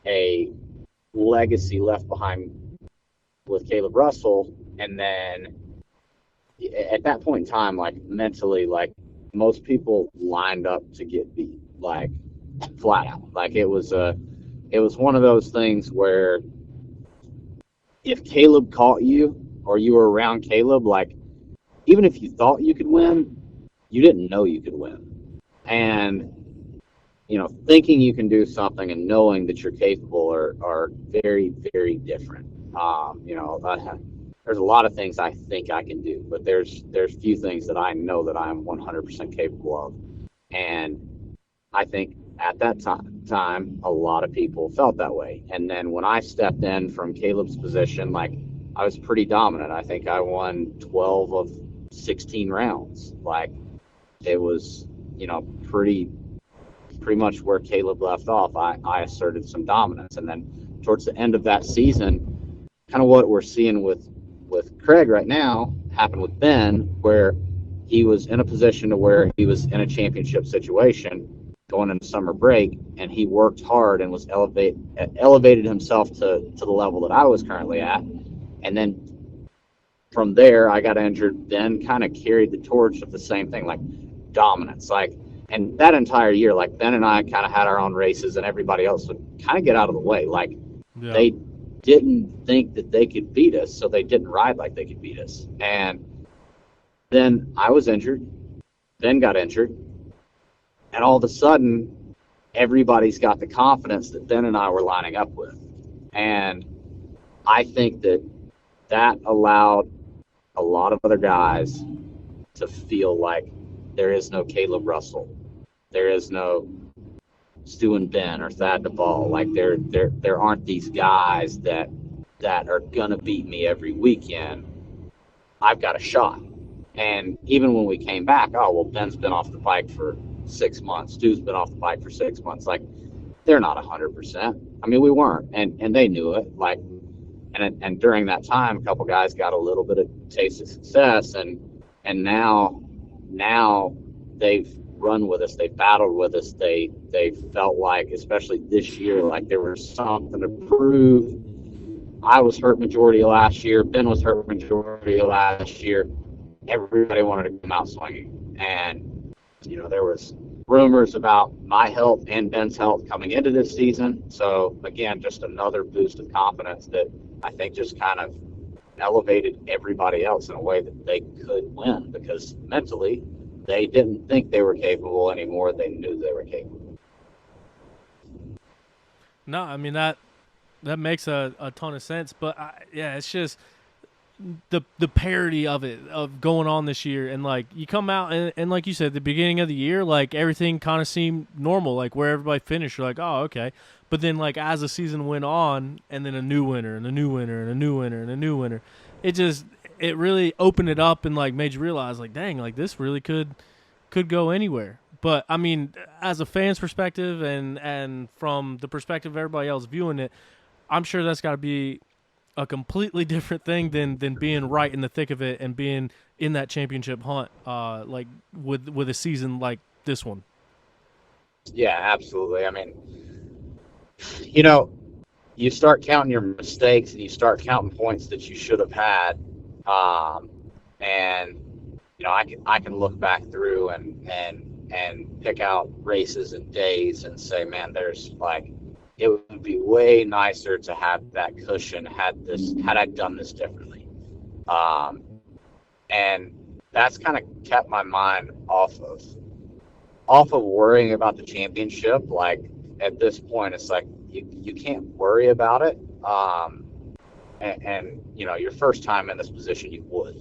a legacy left behind with Caleb Russell. And then at that point in time, like, mentally, like, most people lined up to get beat, like, flat out. Like, it was one of those things where if Caleb caught you or you were around Caleb, like, even if you thought you could win, you didn't know you could win. And, thinking you can do something and knowing that you're capable are very, very different. There's a lot of things I think I can do, but there's few things that I know that I'm 100% capable of. And I think at that time, a lot of people felt that way. And then when I stepped in from Caleb's position, I was pretty dominant. I think I won 12 of 16 rounds. It was, pretty much where Caleb left off. I asserted some dominance. And then towards the end of that season, kind of what we're seeing with Craig right now happened with Ben, where he was in a position to where he was in a championship situation going into summer break, and he worked hard and was elevated himself to the level that I was currently at. And then from there, I got injured, then kind of carried the torch of the same thing, dominance. And that entire year, Ben and I kind of had our own races, and everybody else would kind of get out of the way. They didn't think that they could beat us, so they didn't ride like they could beat us. And then I was injured, then got injured, and all of a sudden, everybody's got the confidence that Ben and I were lining up with. And I think that allowed a lot of other guys to feel like there is no Caleb Russell, there is no Stu and Ben or Thad Duvall. There aren't these guys that are gonna beat me every weekend. I've got a shot. And even when we came back, Ben's been off the bike for 6 months, Stu's been off the bike for 6 months. They're not 100%. I mean, we weren't, and they knew it. And during that time, a couple guys got a little bit of taste of success, and now they've run with us, they battled with us, they felt like, especially this year, there was something to prove. I was hurt majority of last year, Ben was hurt majority of last year. Everybody wanted to come out swinging, and there was rumors about my health and Ben's health coming into this season. So again, just another boost of confidence that I think just kind of elevated everybody else in a way that they could win, because mentally they didn't think they were capable anymore. They knew they were capable. No, I mean, that makes a ton of sense. But it's just the parity of it, of going on this year. And you come out and like you said, the beginning of the year, everything kind of seemed normal, where everybody finished, you're like, oh, okay. But then as the season went on, and then a new winner and a new winner and a new winner and a new winner, it really opened it up and made you realize dang, this really could go anywhere. But I mean, as a fan's perspective and from the perspective of everybody else viewing it, I'm sure that's got to be a completely different thing than being right in the thick of it and being in that championship hunt, with a season like this one. Yeah, absolutely. I mean, you start counting your mistakes and you start counting points that you should have had. And I can look back through and pick out races and days and say, man, there's it would be way nicer to have that cushion had I done this differently. And that's kind of kept my mind off of worrying about the championship. At this point, it's you can't worry about it. And your first time in this position, you would.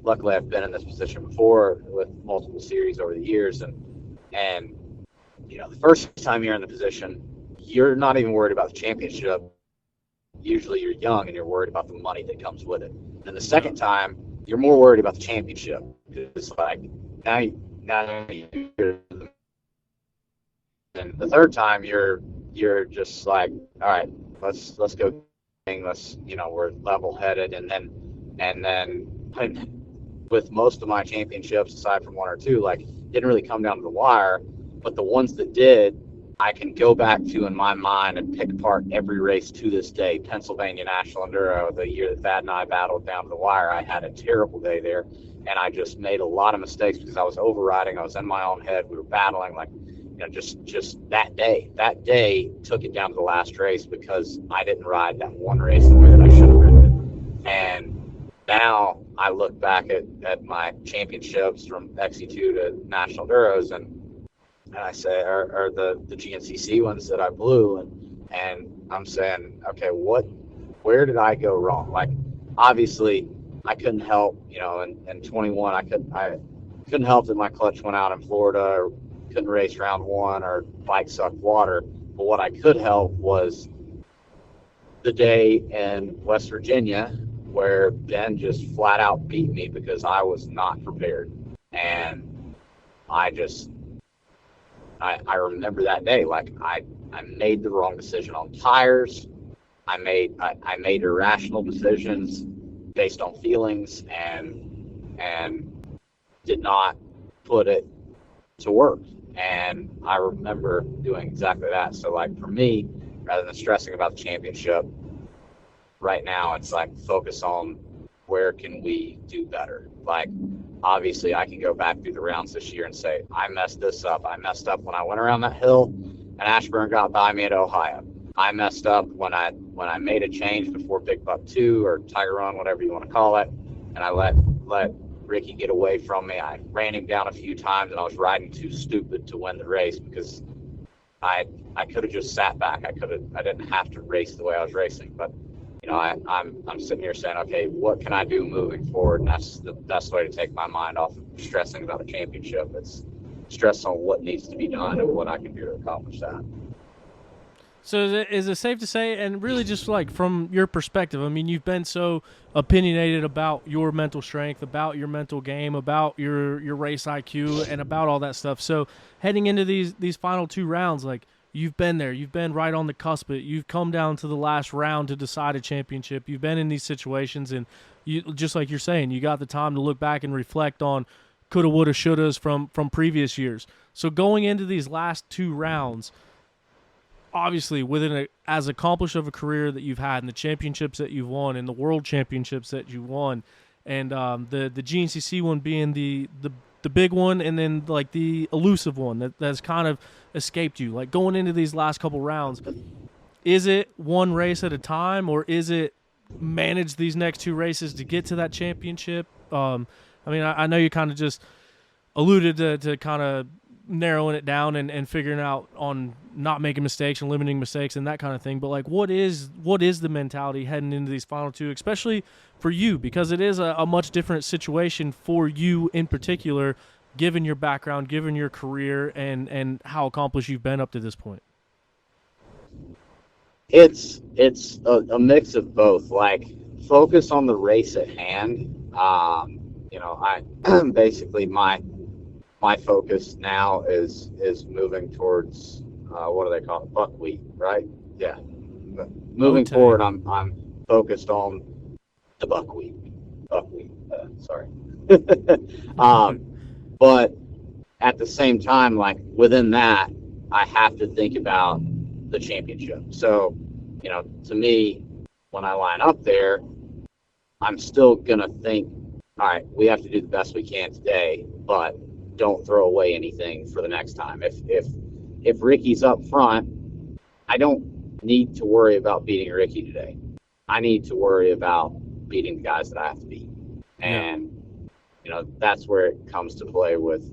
Luckily, I've been in this position before with multiple series over the years, and the first time you're in the position, you're not even worried about the championship. Usually, you're young and you're worried about the money that comes with it. And the second time, you're more worried about the championship. It's now you're, and the third time, you're just all right, let's go. We're level-headed, and then with most of my championships, aside from one or two, didn't really come down to the wire. But the ones that did, I can go back to in my mind and pick apart every race to this day. Pennsylvania National Enduro, the year that Thad and I battled down to the wire, I had a terrible day there, and I just made a lot of mistakes because I was overriding. I was in my own head. We were battling, just that day. That day took it down to the last race because I didn't ride that one race the way that I should have ridden it. And now I look back at my championships from XC2 to National Duros, and I say, are the GNCC ones that I blew, and I'm saying, okay, where did I go wrong? Like, obviously, I couldn't help, in 21, I couldn't help that my clutch went out in Florida, or couldn't race round one, or bike sucked water. But what I could help was the day in West Virginia where Ben just flat out beat me because I was not prepared. And I just, I remember that day, like I made the wrong decision on tires. I made irrational decisions based on feelings, and did not put it to work. And I remember doing exactly that. So, like, for me, rather than stressing about the championship, right now it's like focus on where can we do better. Like, obviously I can go back through the rounds this year and say, I messed this up. I messed up when I went around that hill and Ashburn got by me at Ohio. I messed up when I made a change before Big Buck 2 or Tiger Run, whatever you want to call it, and I let Ricky get away from me. I ran him down a few times, and I was riding too stupid to win the race because I could have just sat back. I didn't have to race the way I was racing. But I'm sitting here saying, okay, what can I do moving forward? And that's the best way to take my mind off of stressing about a championship. It's stress on what needs to be done and what I can do to accomplish that. So is it safe to say, and really just like from your perspective, I mean, you've been so opinionated about your mental strength, about your mental game, about your race IQ, and about all that stuff. So heading into these final two rounds, like, you've been there. You've been right on the cusp of it. You've come down to the last round to decide a championship. You've been in these situations, and you, just like you're saying, you got the time to look back and reflect on coulda, woulda, shouldas from previous years. So going into these last two rounds, obviously within as accomplished of a career that you've had, and the championships that you've won, and the world championships that you won, and the GNCC one being the big one, and then like the elusive one that's kind of escaped you. Like, going into these last couple rounds, is it one race at a time, or is it manage these next two races to get to that championship? I mean, I know you kind of just alluded to kind of narrowing it down and figuring out on not making mistakes and limiting mistakes and that kind of thing, but like, what is the mentality heading into these final two, especially for you, because it is a much different situation for you in particular, given your background, given your career, and how accomplished you've been up to this point? It's a mix of both. Like, focus on the race at hand. I basically my focus now is moving towards what do they call it? Buckwheat, right? Yeah. Moving forward, I'm focused on the buckwheat. Sorry. But at the same time, like, within that, I have to think about the championship. So, to me, when I line up there, I'm still gonna think, all right, we have to do the best we can today, but don't throw away anything for the next time. If Ricky's up front, I don't need to worry about beating Ricky today. I need to worry about beating the guys that I have to beat. And that's where it comes to play with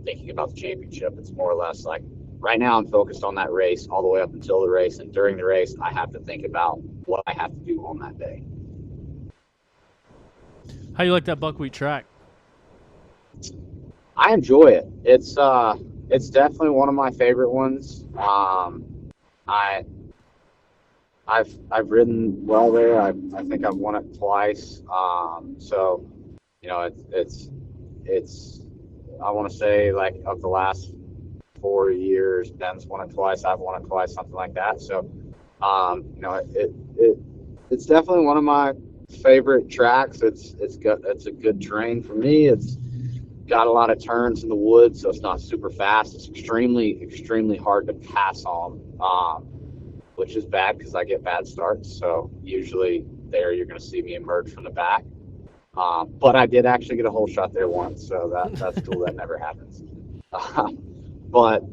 thinking about the championship. It's more or less like, right now I'm focused on that race all the way up until the race, and during the race I have to think about what I have to do on that day. How you like that buckwheat track? I enjoy it. It's definitely one of my favorite ones. I've ridden well there. I think I've won it twice. So it's I want to say, like, of the last 4 years, Ben's won it twice, I've won it twice, something like that. So it's definitely one of my favorite tracks. It's a good terrain for me. It's got a lot of turns in the woods, so it's not super fast. It's extremely hard to pass on, which is bad because I get bad starts. So usually there you're going to see me emerge from the back. But I did actually get a hole shot there once, so that's cool. That never happens. But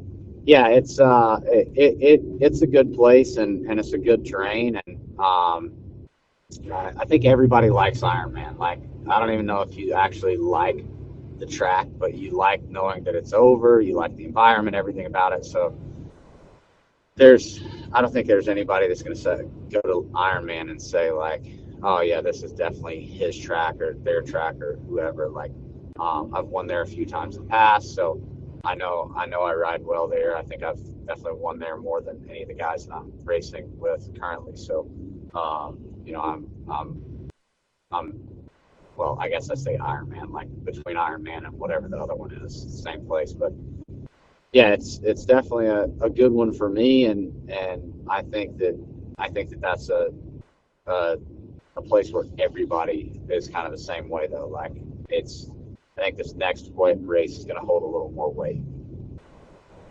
yeah, it's a good place, and it's a good terrain, and I think everybody likes Ironman. Like, I don't even know if you actually like the track, but you like knowing that it's over. You like the environment, everything about it. So I don't think there's anybody that's going to go to Ironman and say like, oh yeah, this is definitely his track or their track or whoever. Like, I've won there a few times in the past, so I know I ride well there. I think I've definitely won there more than any of the guys that I'm racing with currently. So, I'm well, I guess I say Ironman, like between Ironman and whatever the other one is, same place. But yeah, it's definitely a good one for me, and I think that that's a place where everybody is kind of the same way though. Like, I think this next race is going to hold a little more weight.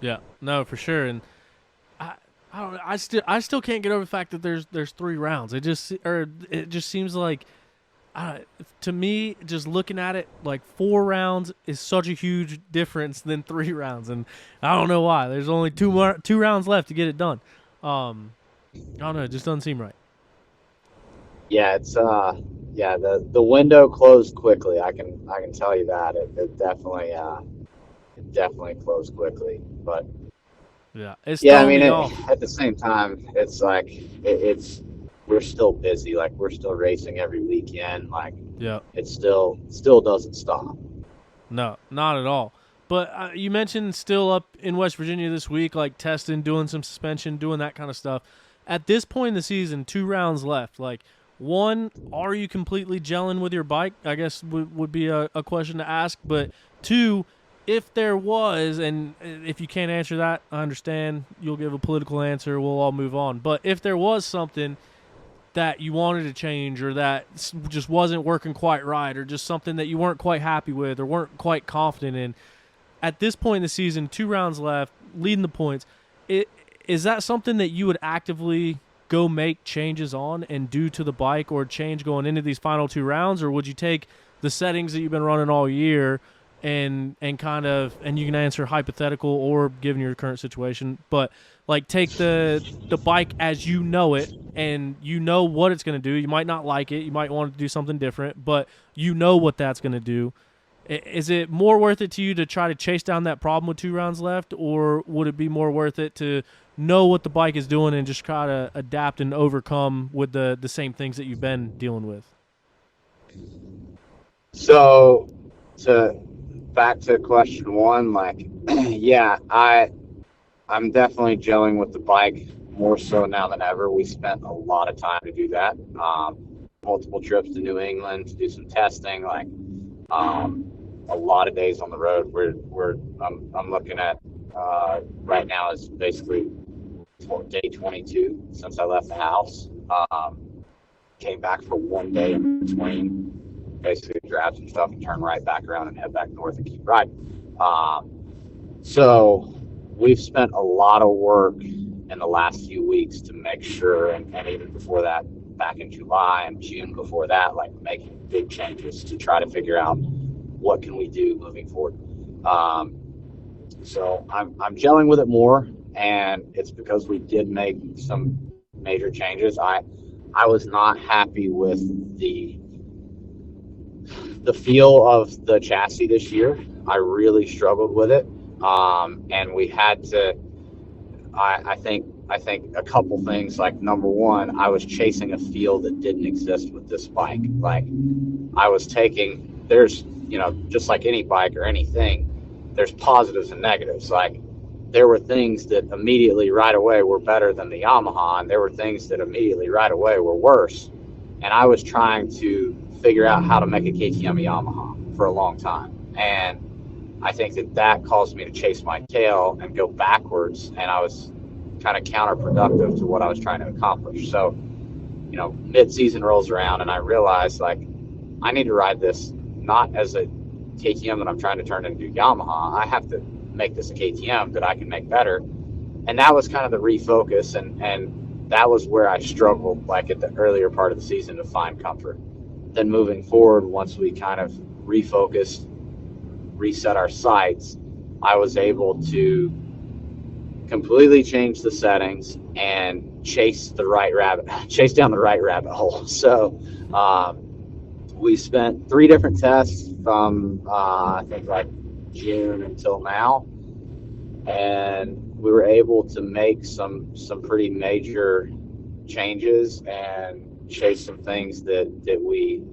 Yeah, no, for sure. And I don't know, I still can't get over the fact that there's 3 rounds. It just seems like, to me, just looking at it, like 4 rounds is such a huge difference than 3 rounds, and I don't know why. There's only 2 rounds left to get it done. I don't know, it just doesn't seem right. Yeah, it's the window closed quickly. I can tell you that it definitely closed quickly. But yeah, it's yeah, I mean, off. at the same time, it's like we're still busy. Like, we're still racing every weekend. Like, Yeah, it still doesn't stop. no, not at all. But you mentioned still up in West Virginia this week, like testing, doing some suspension, doing that kind of stuff. At this point in the season, 2 rounds left. Like, one, are you completely gelling with your bike? I guess would be a question to ask. But 2, if there was, and if you can't answer that, I understand. You'll give a political answer. We'll all move on. But if there was something that you wanted to change, or that just wasn't working quite right, or just something that you weren't quite happy with or weren't quite confident in, at this point in the season, 2 rounds left, leading the points, is that something that you would actively go make changes on and do to the bike, or change going into these final 2 rounds? Or would you take the settings that you've been running all year and kind of, and you can answer hypothetical or given your current situation, but like take the bike as you know it, and you know what it's going to do. You might not like it. You might want to do something different, but you know what that's going to do. Is it more worth it to you to try to chase down that problem with 2 rounds left, or would it be more worth it to know what the bike is doing and just try to adapt and overcome with the same things that you've been dealing with? So, back to question 1, like, yeah, I'm definitely gelling with the bike more so now than ever. We spent a lot of time to do that. Multiple trips to New England to do some testing, like, a lot of days on the road. I'm looking at right now is basically day 22 since I left the house. Came back for 1 day in between, basically grab some stuff and turn right back around and head back north and keep riding. So we've spent a lot of work in the last few weeks to make sure, and even before that, back in July and June before that, like making big changes to try to figure out what can we do moving forward. So I'm gelling with it more, and it's because we did make some major changes. I was not happy with the feel of the chassis this year. I really struggled with it, and we had to. I think a couple things. Like, number one, I was chasing a feel that didn't exist with this bike. Like, I was taking, there's, just like any bike or anything, there's positives and negatives. Like, there were things that immediately right away were better than the Yamaha, and there were things that immediately right away were worse. And I was trying to figure out how to make a KTM Yamaha for a long time. And I think that caused me to chase my tail and go backwards, and I was kind of counterproductive to what I was trying to accomplish. So, mid-season rolls around, and I realized, like, I need to ride this not as a KTM that I'm trying to turn into Yamaha. I have to make this a KTM that I can make better. And that was kind of the refocus, and that was where I struggled, like, at the earlier part of the season, to find comfort. Then moving forward, once we kind of refocused, reset our sights, I was able to completely change the settings and chase down the right rabbit hole. So we spent 3 different tests from I think like June until now, and we were able to make some pretty major changes and chase some things that we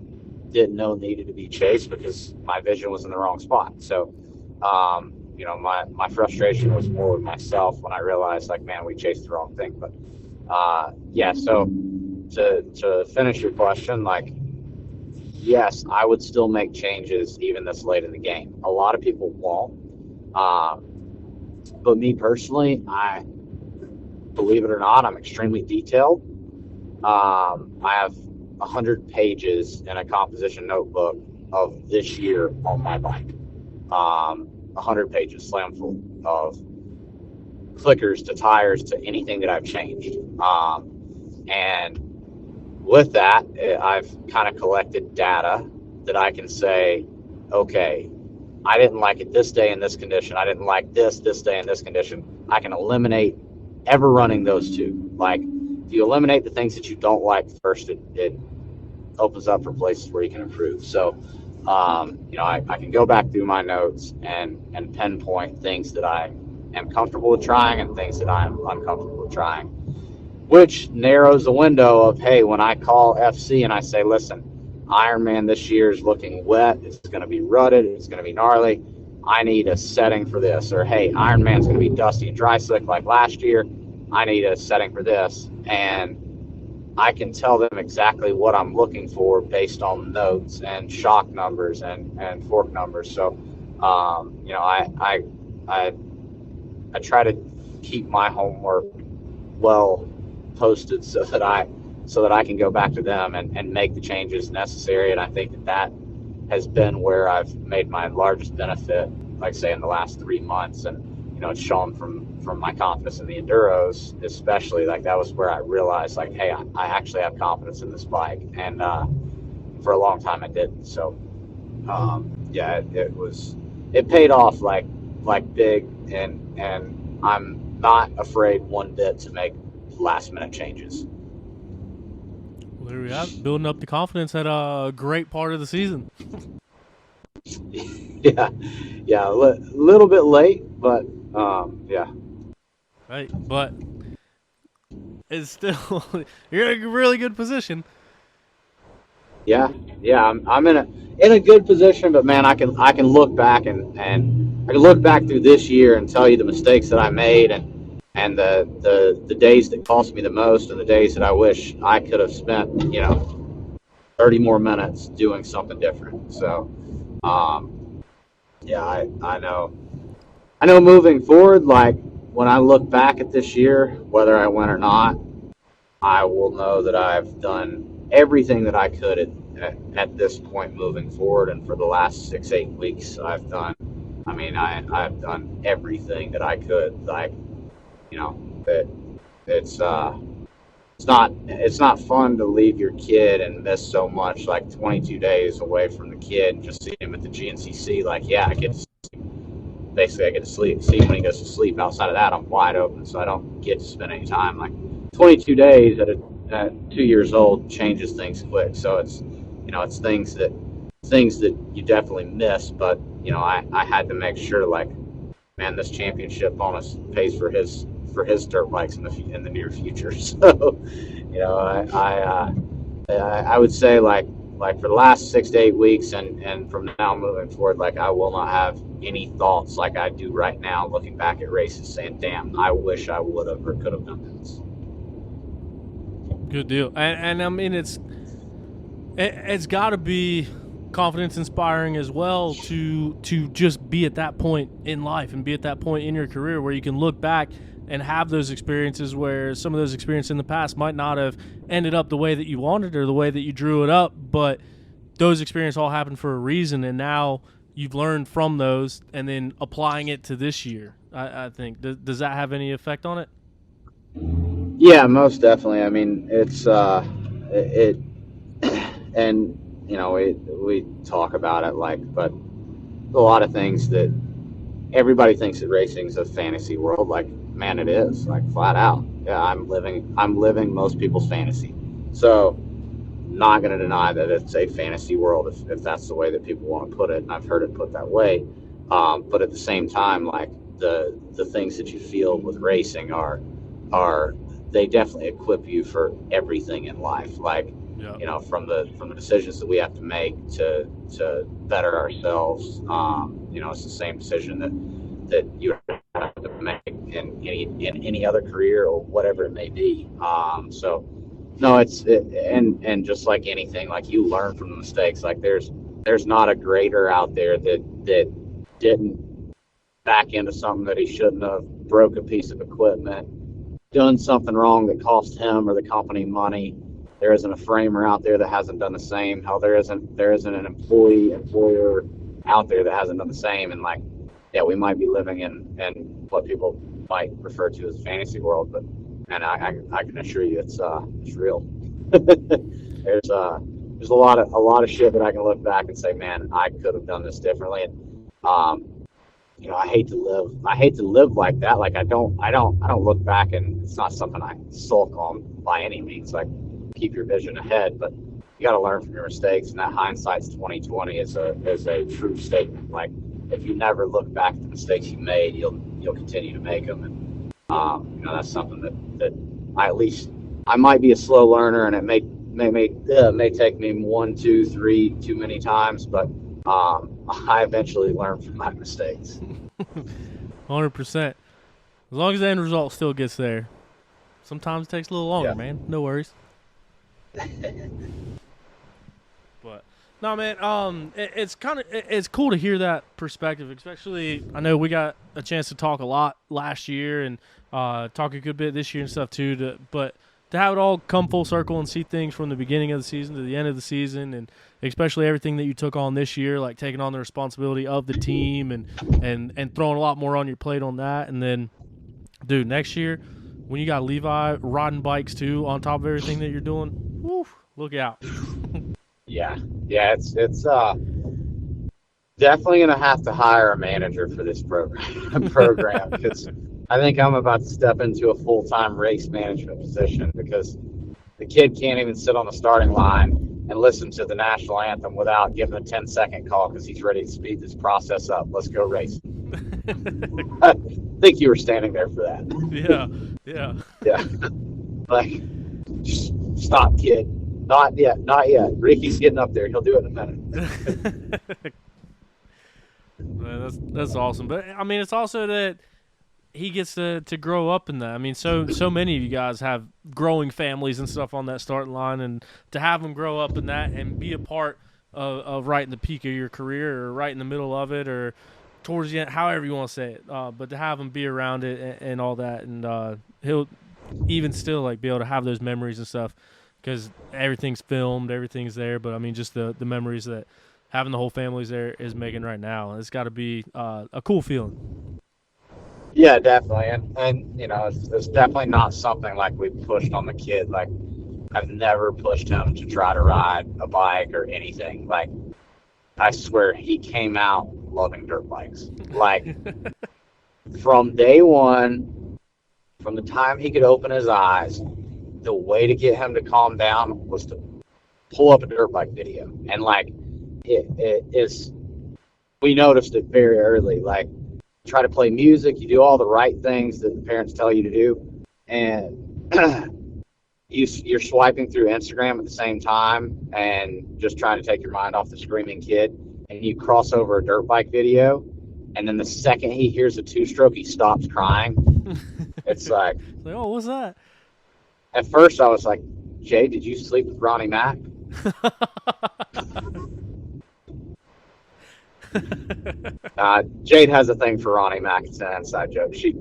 didn't know needed to be chased because my vision was in the wrong spot. So my frustration was more with myself when I realized, like, man, we chased the wrong thing. But so to finish your question, like, yes, I would still make changes even this late in the game. A lot of people won't. But me personally, I believe it or not, I'm extremely detailed. I have 100 pages in a composition notebook of this year on my bike. 100 pages slam full of clickers to tires to anything that I've changed. And with that, I've kind of collected data that I can say, okay, I didn't like it this day in this condition. I didn't like this day in this condition. I can eliminate ever running those two. Like, if you eliminate the things that you don't like first, it opens up for places where you can improve. So, I can go back through my notes and pinpoint things that I am comfortable with trying and things that I'm uncomfortable with trying, which narrows the window of, hey, when I call FC and I say, listen, Ironman this year is looking wet, it's going to be rutted, it's going to be gnarly, I need a setting for this. Or, hey, Ironman's going to be dusty and dry slick like last year, I need a setting for this. And I can tell them exactly what I'm looking for based on notes and shock numbers and fork numbers. So, I try to keep my homework well posted so that I can go back to them and make the changes necessary. And I think that has been where I've made my largest benefit, like say in the last 3 months. And, it's shown from my confidence in the enduros, especially. Like, that was where I realized, like, hey, I actually have confidence in this bike. And for a long time I didn't. So it paid off like big, and I'm not afraid one bit to make last minute changes. Well, there we have building up the confidence at a great part of the season. yeah, a little bit late, but right, but it's still you're in a really good position. Yeah, I'm in a good position, but man, I can look back and I can look back through this year and tell you the mistakes that I made and the days that cost me the most and the days that I wish I could have spent 30 more minutes doing something different. So I know moving forward, like when I look back at this year, whether I win or not, I will know that I've done everything that I could at this point moving forward. And for the last 6-8 weeks, I've done everything that I could. Like, that it's not fun to leave your kid and miss so much, like 22 days away from the kid and just see him at the GNCC. Like, yeah, I get to sleep, see when he goes to sleep. Outside of that, I'm wide open, so I don't get to spend any time. Like 22 days at 2 years old changes things quick. So it's things that you definitely miss. But I had to make sure, like, man, this championship bonus pays for his dirt bikes in the near future. So I would say like for the last 6 to 8 weeks and from now moving forward, like, I will not have any thoughts like I do right now, looking back at races saying, damn, I wish I would have or could have done this. Good deal. And I mean, it's got to be confidence inspiring as well to just be at that point in life and be at that point in your career where you can look back and have those experiences where some of those experiences in the past might not have ended up the way that you wanted or the way that you drew it up, but those experiences all happened for a reason, and now you've learned from those and then applying it to this year. I think. Does that have any effect on it? Yeah, most definitely. I mean, it's and we talk about it, like, but a lot of things that everybody thinks that racing is a fantasy world. Like, man, it is, like, flat out. Yeah, I'm living most people's fantasy. So, not going to deny that it's a fantasy world if that's the way that people want to put it, and I've heard it put that way. But at the same time, like, the things that you feel with racing are they definitely equip you for everything in life. Like, Yeah. you know, from the decisions that we have to make to better ourselves. You know, it's the same decision that you have to make in any other career or whatever it may be. So no, and just like anything, like, you learn from the mistakes. Like, there's not a grader out there that didn't back into something that he shouldn't have, broke a piece of equipment, done something wrong that cost him or the company money. There isn't a framer out there that hasn't done the same. Hell, there isn't an employer out there that hasn't done the same. And, like, yeah, we might be living in what people might refer to as a fantasy world, but, and I can assure you it's real. There's a lot of shit that I can look back and say, man, I could have done this differently. And you know, I hate to live like that. Like, I don't look back, and it's not something I sulk on by any means. Like, keep your vision ahead, but you got to learn from your mistakes, and that hindsight's 2020 is a true statement. Like, if you never look back at the mistakes you made, you'll continue to make them. And you know, that's something that I might be a slow learner, and it may take me 1, 2, 3 too many times, but I eventually learn from my mistakes. 100%. As long as the end result still gets there. Sometimes it takes a little longer, Yeah. man. No worries. But no, man. It's cool to hear that perspective. Especially, I know we got a chance to talk a lot last year and talk a good bit this year and stuff too. But to have it all come full circle and see things from the beginning of the season to the end of the season, and especially everything that you took on this year, like taking on the responsibility of the team and throwing a lot more on your plate on that. And then, dude, next year when you got Levi riding bikes too on top of everything that you're doing, woo, look out. Yeah, it's definitely gonna have to hire a manager for this program because I think I'm about to step into a full-time race management position, because the kid can't even sit on the starting line and listen to the national anthem without giving a 10-second call because he's ready to speed this process up. Let's go race. I think you were standing there for that. Yeah. Yeah. Like, just stop, kid. Not yet. Ricky's getting up there. He'll do it in a minute. Man, that's awesome. But I mean, it's also that he gets to grow up in that. I mean, so many of you guys have growing families and stuff on that starting line, and to have him grow up in that and be a part of right in the peak of your career, or right in the middle of it, or towards the end, however you want to say it. But to have him be around it and all that, and he'll even still, like, be able to have those memories and stuff, because everything's filmed, everything's there. But I mean, just the memories that having the whole family's there is making right now. It's got to be a cool feeling. Yeah, definitely. And you know, it's definitely not something like we pushed on the kid. Like, I've never pushed him to try to ride a bike or anything. Like, I swear he came out loving dirt bikes. Like, from day one, from the time he could open his eyes, the way to get him to calm down was to pull up a dirt bike video. And, like, it is, we noticed it very early. Like, try to play music, you do all the right things that the parents tell you to do, and you're swiping through Instagram at the same time and just trying to take your mind off the screaming kid, and you cross over a dirt bike video, and then the second he hears a two-stroke, he stops crying. It's like, Oh, what's that? At first I was like, Jay, did you sleep with Ronnie Mack? Jade has a thing for Ronnie Mack. It's an inside joke. She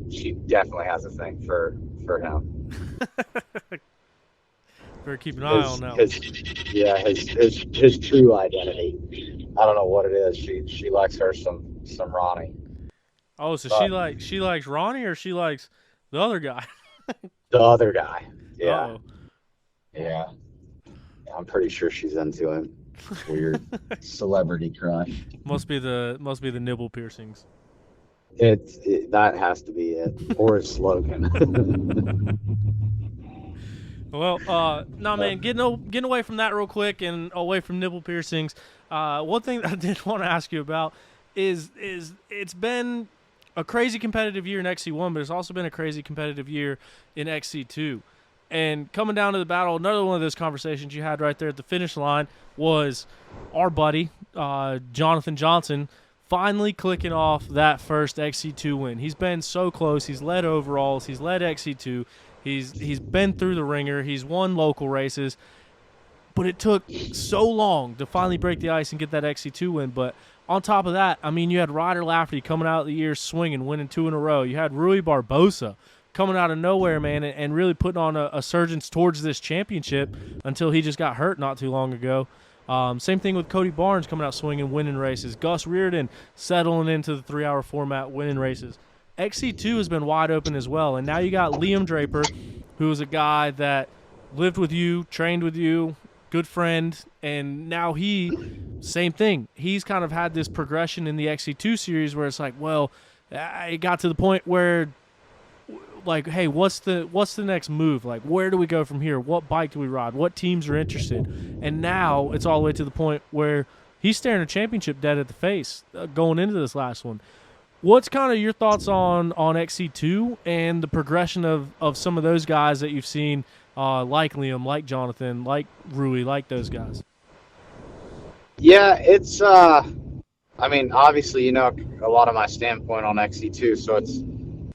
definitely has a thing for him. Better keep an eye on that. His true identity. I don't know what it is. She likes her some Ronnie. Oh, so she likes Ronnie, or she likes the other guy? The other guy. Yeah. Uh-oh. Yeah. I'm pretty sure she's into him. Weird celebrity crush. Must be the nipple piercings. That has to be it, or his slogan. Well, no, man, getting away from that real quick and away from nipple piercings. One thing that I did want to ask you about is it's been a crazy competitive year in XC1, but it's also been a crazy competitive year in XC2. And coming down to the battle, another one of those conversations you had right there at the finish line was our buddy, Jonathan Johnson, finally clicking off that first XC2 win. He's been so close. He's led overalls. He's led XC2. He's been through the ringer. He's won local races. But it took so long to finally break the ice and get that XC2 win. But on top of that, I mean, you had Ryder Lafferty coming out of the year swinging, winning 2 in a row. You had Rui Barbosa coming out of nowhere, man, and really putting on a surgence towards this championship until he just got hurt not too long ago. Same thing with Cody Barnes coming out swinging, winning races. Gus Reardon settling into the 3-hour format, winning races. XC2 has been wide open as well, and now you got Liam Draper, who is a guy that lived with you, trained with you, good friend, and now same thing. He's kind of had this progression in the XC2 series where it's like, well, it got to the point where, like, hey, what's the next move? Like, where do we go from here? What bike do we ride? What teams are interested? And now it's all the way to the point where he's staring a championship dead at the face going into this last one. What's kind of your thoughts on XC2 and the progression of some of those guys that you've seen, like Liam, like Jonathan, like Rui, like those guys? Yeah, it's I mean, obviously, you know, a lot of my standpoint on XC2, so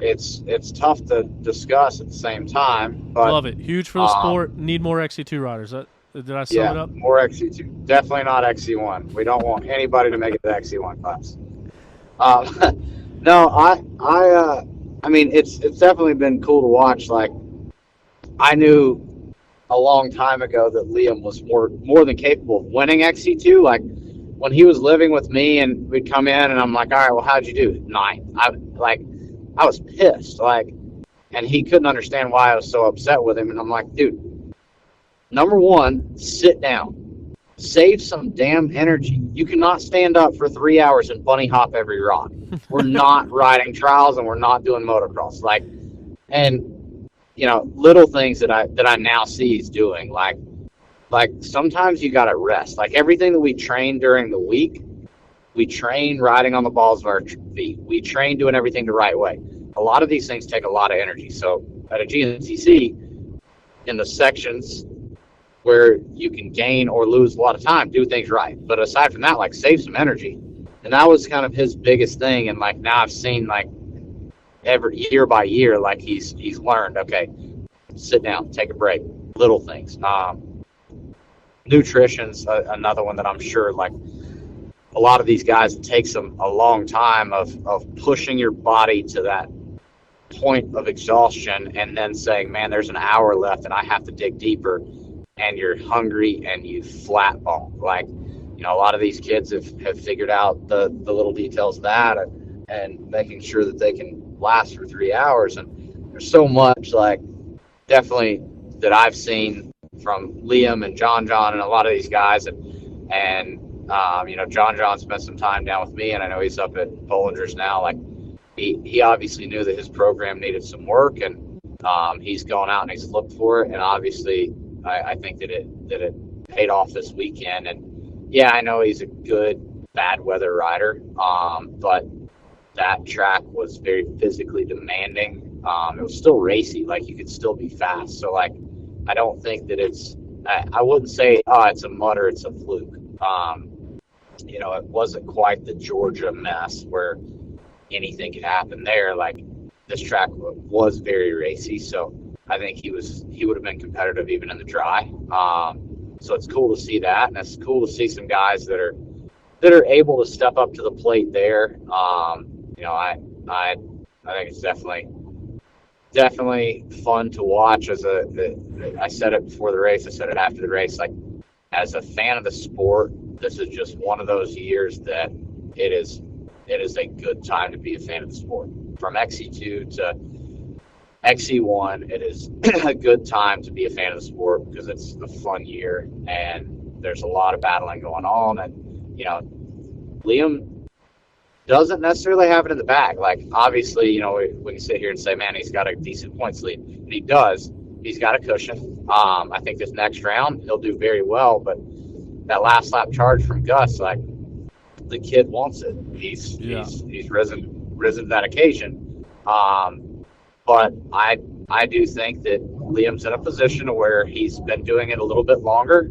it's tough to discuss at the same time. But love it. Huge for the sport. Need more XC2 riders. Did I sum it up? More XC2. Definitely not XC1. We don't want anybody to make it to the XC1 class. No, I mean, it's definitely been cool to watch. Like, I knew a long time ago that Liam was more than capable of winning XC2. Like, when he was living with me and we'd come in and I'm like, all right, well, how'd you do? 9. I was pissed. Like, and he couldn't understand why I was so upset with him. And I'm like, dude, number one, sit down. Save some damn energy. You cannot stand up for 3 hours and bunny hop every rock. We're not riding trials and we're not doing motocross. Like, and you know, little things that I now see he's doing. Like sometimes you gotta rest. Like, everything that we train during the week, we train riding on the balls of our feet. We train doing everything the right way. A lot of these things take a lot of energy. So at a GNCC, in the sections where you can gain or lose a lot of time, do things right. But aside from that, like, save some energy. And that was kind of his biggest thing. And like, now I've seen, like, every year by year, like, he's learned, okay, sit down, take a break, little things. Nutrition's another one that I'm sure, like, a lot of these guys, it takes them a long time of pushing your body to that point of exhaustion and then saying, man, there's an hour left and I have to dig deeper. And you're hungry and you flat bone. Like, you know, a lot of these kids have figured out the little details of that and making sure that they can last for 3 hours. And there's so much, like, definitely that I've seen from Liam and John and a lot of these guys. And you know, John spent some time down with me, and I know he's up at Bollinger's now. Like, he obviously knew that his program needed some work, and he's gone out and he's looked for it. And obviously, I think that it paid off this weekend. And yeah, I know he's a good bad weather rider, but that track was very physically demanding. It was still racy, like, you could still be fast. So, like, I don't think that I wouldn't say, it's a mud or it's a fluke. You know, it wasn't quite the Georgia mess where anything could happen there. Like, this track was very racy, so I think he would have been competitive even in the dry. So it's cool to see that, and it's cool to see some guys that are able to step up to the plate there. You know, I think it's definitely fun to watch. I said it before the race, I said it after the race. Like, as a fan of the sport, this is just one of those years that it is a good time to be a fan of the sport. From XC2 to XC1, it is a good time to be a fan of the sport because it's a fun year and there's a lot of battling going on. And, you know, Liam doesn't necessarily have it in the bag. Like, obviously, you know, we can sit here and say, man, he's got a decent points lead. And he does. He's got a cushion. I think this next round he'll do very well, but that last lap charge from Gus, like, the kid wants it. He's risen to that occasion. But I do think that Liam's in a position where he's been doing it a little bit longer,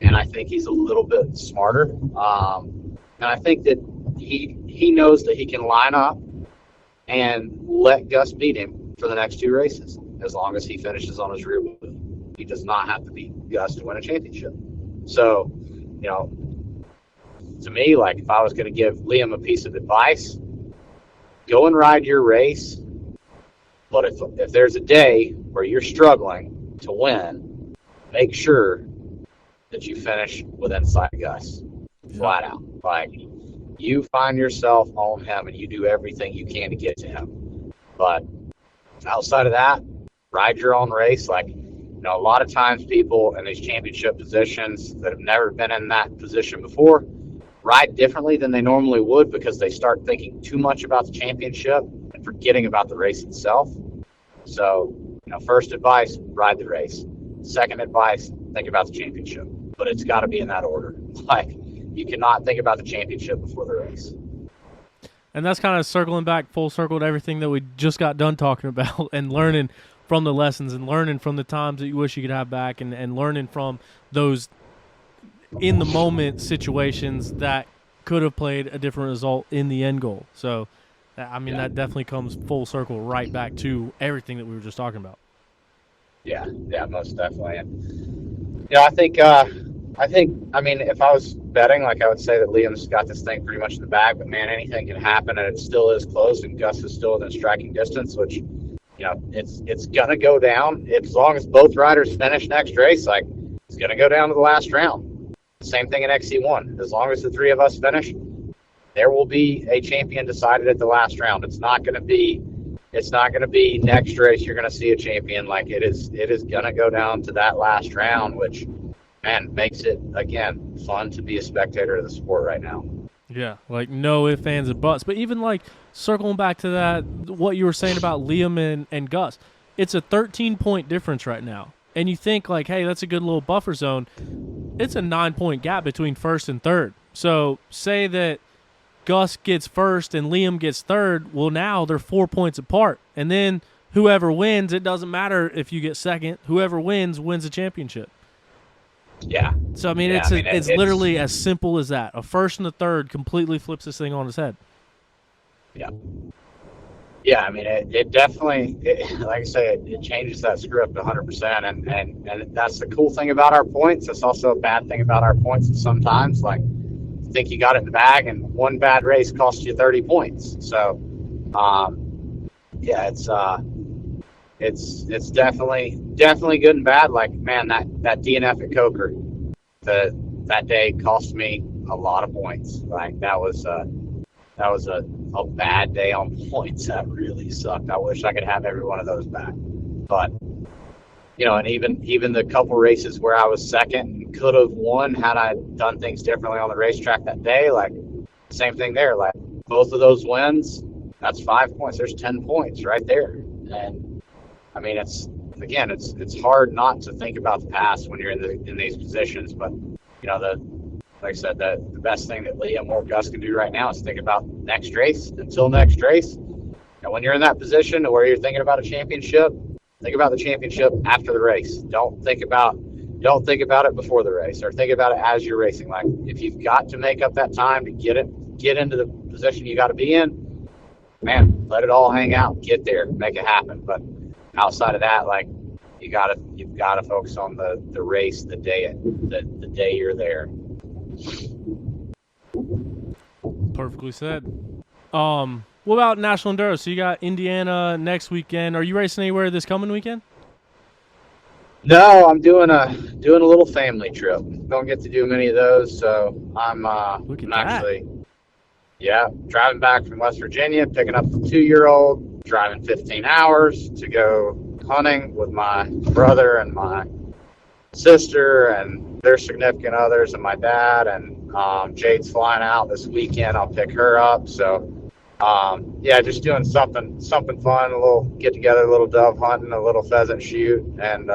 and I think he's a little bit smarter. And I think that he knows that he can line up and let Gus beat him for the next 2 races as long as he finishes on his rear wheel. He does not have to beat Gus to win a championship. So, you know, to me, like, if I was going to give Liam a piece of advice, go and ride your race. But if there's a day where you're struggling to win, make sure that you finish with inside Gus, flat out. Like, you find yourself on him and you do everything you can to get to him. But outside of that, ride your own race. Like, you know, a lot of times people in these championship positions that have never been in that position before ride differently than they normally would because they start thinking too much about the championship and forgetting about the race itself. So, you know, first advice, ride the race. Second advice, think about the championship. But it's got to be in that order. Like, you cannot think about the championship before the race. And that's kind of circling back full circle to everything that we just got done talking about and learning from the lessons and learning from the times that you wish you could have back and learning from those in-the-moment situations that could have played a different result in the end goal. So, I mean, that definitely comes full circle right back to everything that we were just talking about. Yeah, most definitely. And, you know, I mean, if I was betting, like, I would say that Liam's got this thing pretty much in the bag, but, man, anything can happen, and it still is close, and Gus is still within striking distance, which, you know, it's going to go down. As long as both riders finish next race, like, it's going to go down to the last round. Same thing in XC1. As long as the 3 of us finish, there will be a champion decided at the last round. It's not going to be next race you're going to see a champion. Like, it is going to go down to that last round, which, man, makes it, again, fun to be a spectator of the sport right now. Yeah, like, no ifs, ands, and buts. But even, like, circling back to that, what you were saying about Liam and Gus, it's a 13-point difference right now. And you think, like, hey, that's a good little buffer zone. It's a 9-point gap between first and third. So say that Gus gets first and Liam gets third. Well, now they're 4 points apart. And then whoever wins, it doesn't matter if you get second. Whoever wins the championship. Yeah. So, I mean, it's literally as simple as that. A first and a third completely flips this thing on its head. Yeah. Yeah, I mean, it definitely, like I say, it changes that script 100%, and that's the cool thing about our points. That's also a bad thing about our points is sometimes, like, you think you got it in the bag, and one bad race costs you 30 points. So, yeah, it's definitely good and bad. Like, man, that DNF at Coker, that day cost me a lot of points. Like, that was a bad day on points. That really sucked. I wish I could have every one of those back. But, you know, and even the couple races where I was second and could have won had I done things differently on the racetrack that day, like, same thing there. Like, both of those wins, that's 5 points. There's 10 points right there. And, I mean, it's hard not to think about the past when you're in these positions. But, you know, like I said, the best thing that Liam or Gus can do right now is think about next race until next race. And when you're in that position where you're thinking about a championship, think about the championship after the race. Don't think about it before the race, or think about it as you're racing. Like, if you've got to make up that time to get into the position you got to be in, man, let it all hang out. Get there, make it happen. But outside of that, like, you've got to focus on the race the day you're there. Perfectly said. What about National Enduro? So you got Indiana next weekend. Are you racing anywhere this coming weekend? No, I'm doing a little family trip. Don't get to do many of those, so I'm actually driving back from West Virginia, picking up the 2-year-old, driving 15 hours to go hunting with my brother and my sister and their significant others and my dad, and Jade's flying out this weekend. I'll pick her up. So yeah, just doing something fun, a little get together, a little dove hunting, a little pheasant shoot, and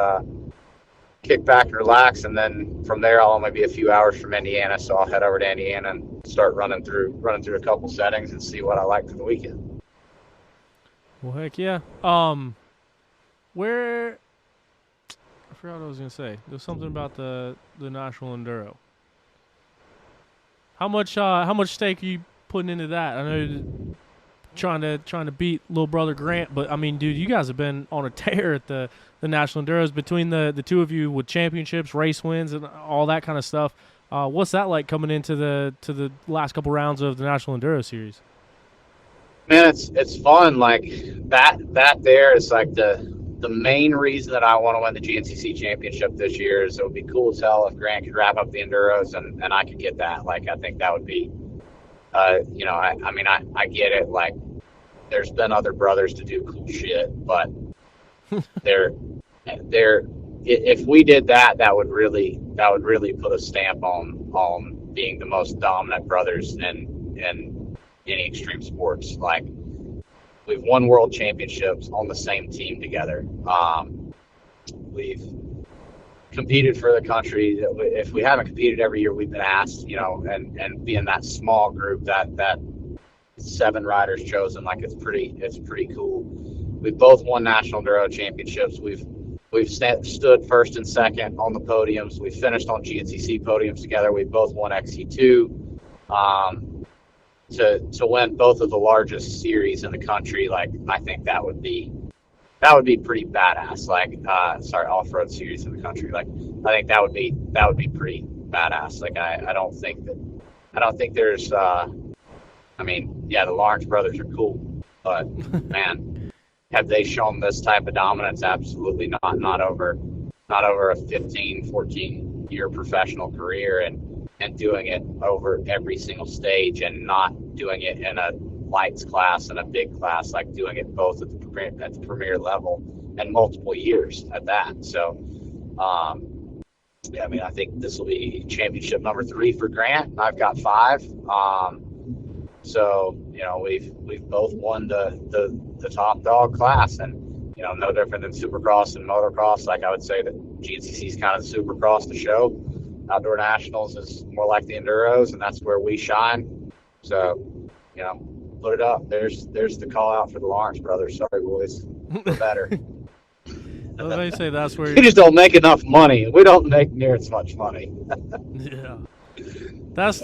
kick back and relax. And then from there, I'll only be a few hours from Indiana, so I'll head over to Indiana and start running through a couple settings and see what I like for the weekend. Well, heck yeah. Where I forgot what I was gonna say. There was something about the National Enduro. How much stake are you putting into that? I know you're trying to beat little brother Grant, but I mean, dude, you guys have been on a tear at the National Enduros between the two of you with championships, race wins, and all that kind of stuff. What's that like coming into the last couple rounds of the National Enduro Series? Man, it's fun. Like that there is like the main reason that I want to win the GNCC championship this year. Is it would be cool as hell if Grant could wrap up the Enduros and I could get that. Like, I think that would be, I mean, I get it. Like, there's been other brothers to do cool shit, but if we did that, that would really put a stamp on being the most dominant brothers in any extreme sports. Like, we've won world championships on the same team together. We've competed for the country. If we haven't competed every year, we've been asked, and being that small group, that 7 riders chosen, like it's pretty cool. We've both won national enduro championships. We've stood first and second on the podiums. We finished on GNCC podiums together. We both won XC2. To win both of the largest series in the country, like, I think that would be pretty badass. Like, off-road series in the country. Like, I think that would be pretty badass. Like, I don't think there's I mean, yeah, the Lawrence brothers are cool, but man, have they shown this type of dominance? Absolutely not. Not over a 15, 14 year professional career and doing it over every single stage, and not doing it in a lights class and a big class, like doing it both at the premier level and multiple years at that. So, yeah, I mean, I think this will be championship number 3 for Grant. I've got 5. So, we've both won the top dog class, and, no different than Supercross and motocross. Like, I would say that GNCC is kind of the Supercross, the show. Outdoor Nationals is more like the Enduros, and that's where we shine. So, put it up. There's the call out for the Lawrence brothers. Sorry, boys. We're better. They say that's where we just don't make enough money. We don't make near as much money. Yeah. That's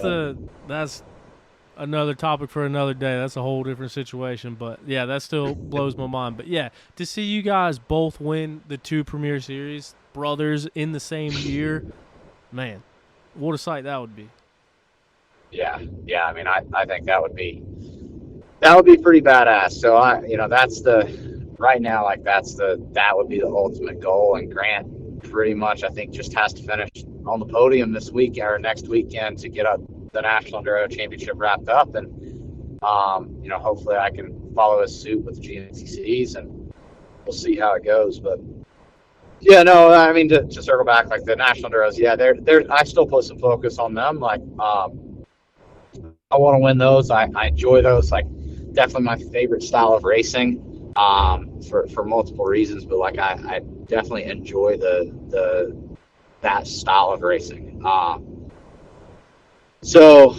another topic for another day. That's a whole different situation. But, yeah, that still blows my mind. But, yeah, to see you guys both win the 2 Premier Series, brothers, in the same year, man, what a sight that would be. Yeah. I mean, I think that would be pretty badass. So that would be the ultimate goal. And Grant pretty much, I think, just has to finish on the podium this week or next weekend to get the National Enduro Championship wrapped up. And, hopefully I can follow his suit with the GNCCs, and we'll see how it goes. But yeah, no, I mean, to circle back, like the National Enduros, yeah, I still put some focus on them. Like, I want to win those. I enjoy those. Like, definitely my favorite style of racing, for multiple reasons. But like, I definitely enjoy that style of racing. So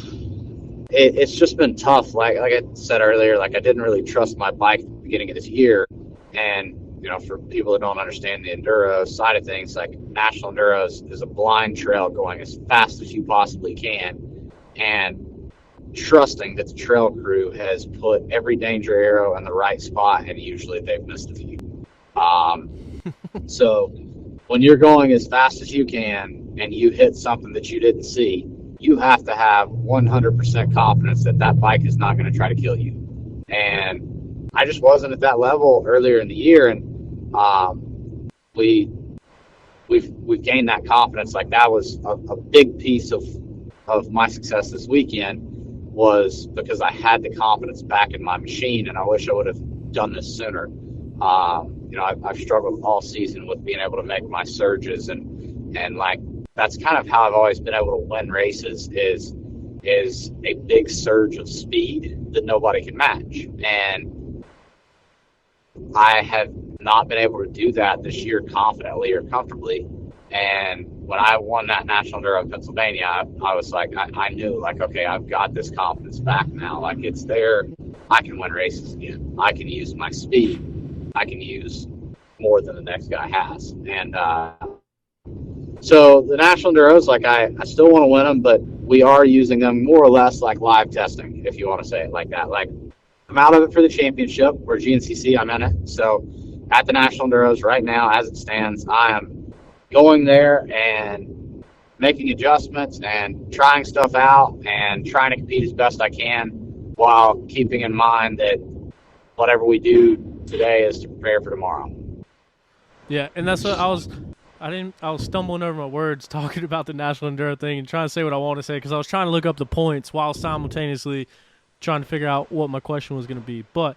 it's just been tough. Like I said earlier, like, I didn't really trust my bike at the beginning of this year, and for people that don't understand the enduro side of things, like, National Enduros is a blind trail going as fast as you possibly can, and trusting that the trail crew has put every danger arrow in the right spot, and usually they've missed a few. So when you're going as fast as you can and you hit something that you didn't see, you have to have 100% confidence that bike is not going to try to kill you. And I just wasn't at that level earlier in the year, and we've gained that confidence. Like, that was a big piece of my success this weekend, was because I had the confidence back in my machine, and I wish I would have done this sooner. I've struggled all season with being able to make my surges and And like, that's kind of how I've always been able to win races is a big surge of speed that nobody can match. And I have not been able to do that this year confidently or comfortably. And when I won that National Enduro in Pennsylvania, I was like, I knew, like, okay, I've got this confidence back now. Like, it's there. I can win races again. I can use my speed. I can use more than the next guy has. And so the National Enduros, like, I still want to win them, but we are using them more or less like live testing, if you want to say it like that. Like, I'm out of it for the championship, or GNCC, I'm in it. So at the National Enduros right now, as it stands, I am going there and making adjustments and trying stuff out and trying to compete as best I can while keeping in mind that whatever we do today is to prepare for tomorrow. Yeah, and that's what I was stumbling over my words talking about the National Enduro thing and trying to say what I want to say because I was trying to look up the points while simultaneously trying to figure out what my question was going to be. But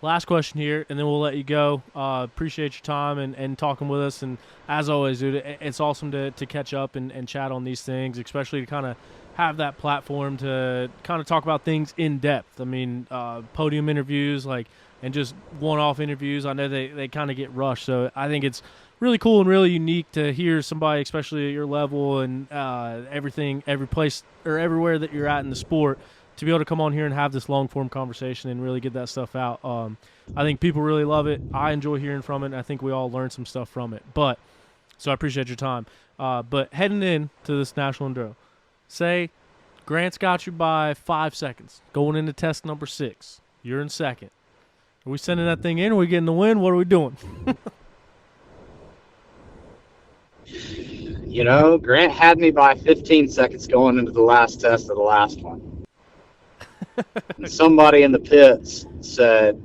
last question here, and then we'll let you go. Appreciate your time and talking with us. And as always, dude, it's awesome to catch up and chat on these things, especially to kind of have that platform to kind of talk about things in depth. I mean, podium interviews, like, and just one-off interviews. I know they kind of get rushed, so I think it's really cool and really unique to hear somebody, especially at your level and everything, every place or everywhere that you're at in the sport, to be able to come on here and have this long-form conversation and really get that stuff out. I think people really love it. I enjoy hearing from it, and I think we all learn some stuff from it. So I appreciate your time. But heading in to this National Enduro, say Grant's got you by 5 seconds. Going into test number 6. You're in second. Are we sending that thing in? Are we getting the win? What are we doing? You know, Grant had me by 15 seconds going into the last test of the last one. And somebody in the pits said,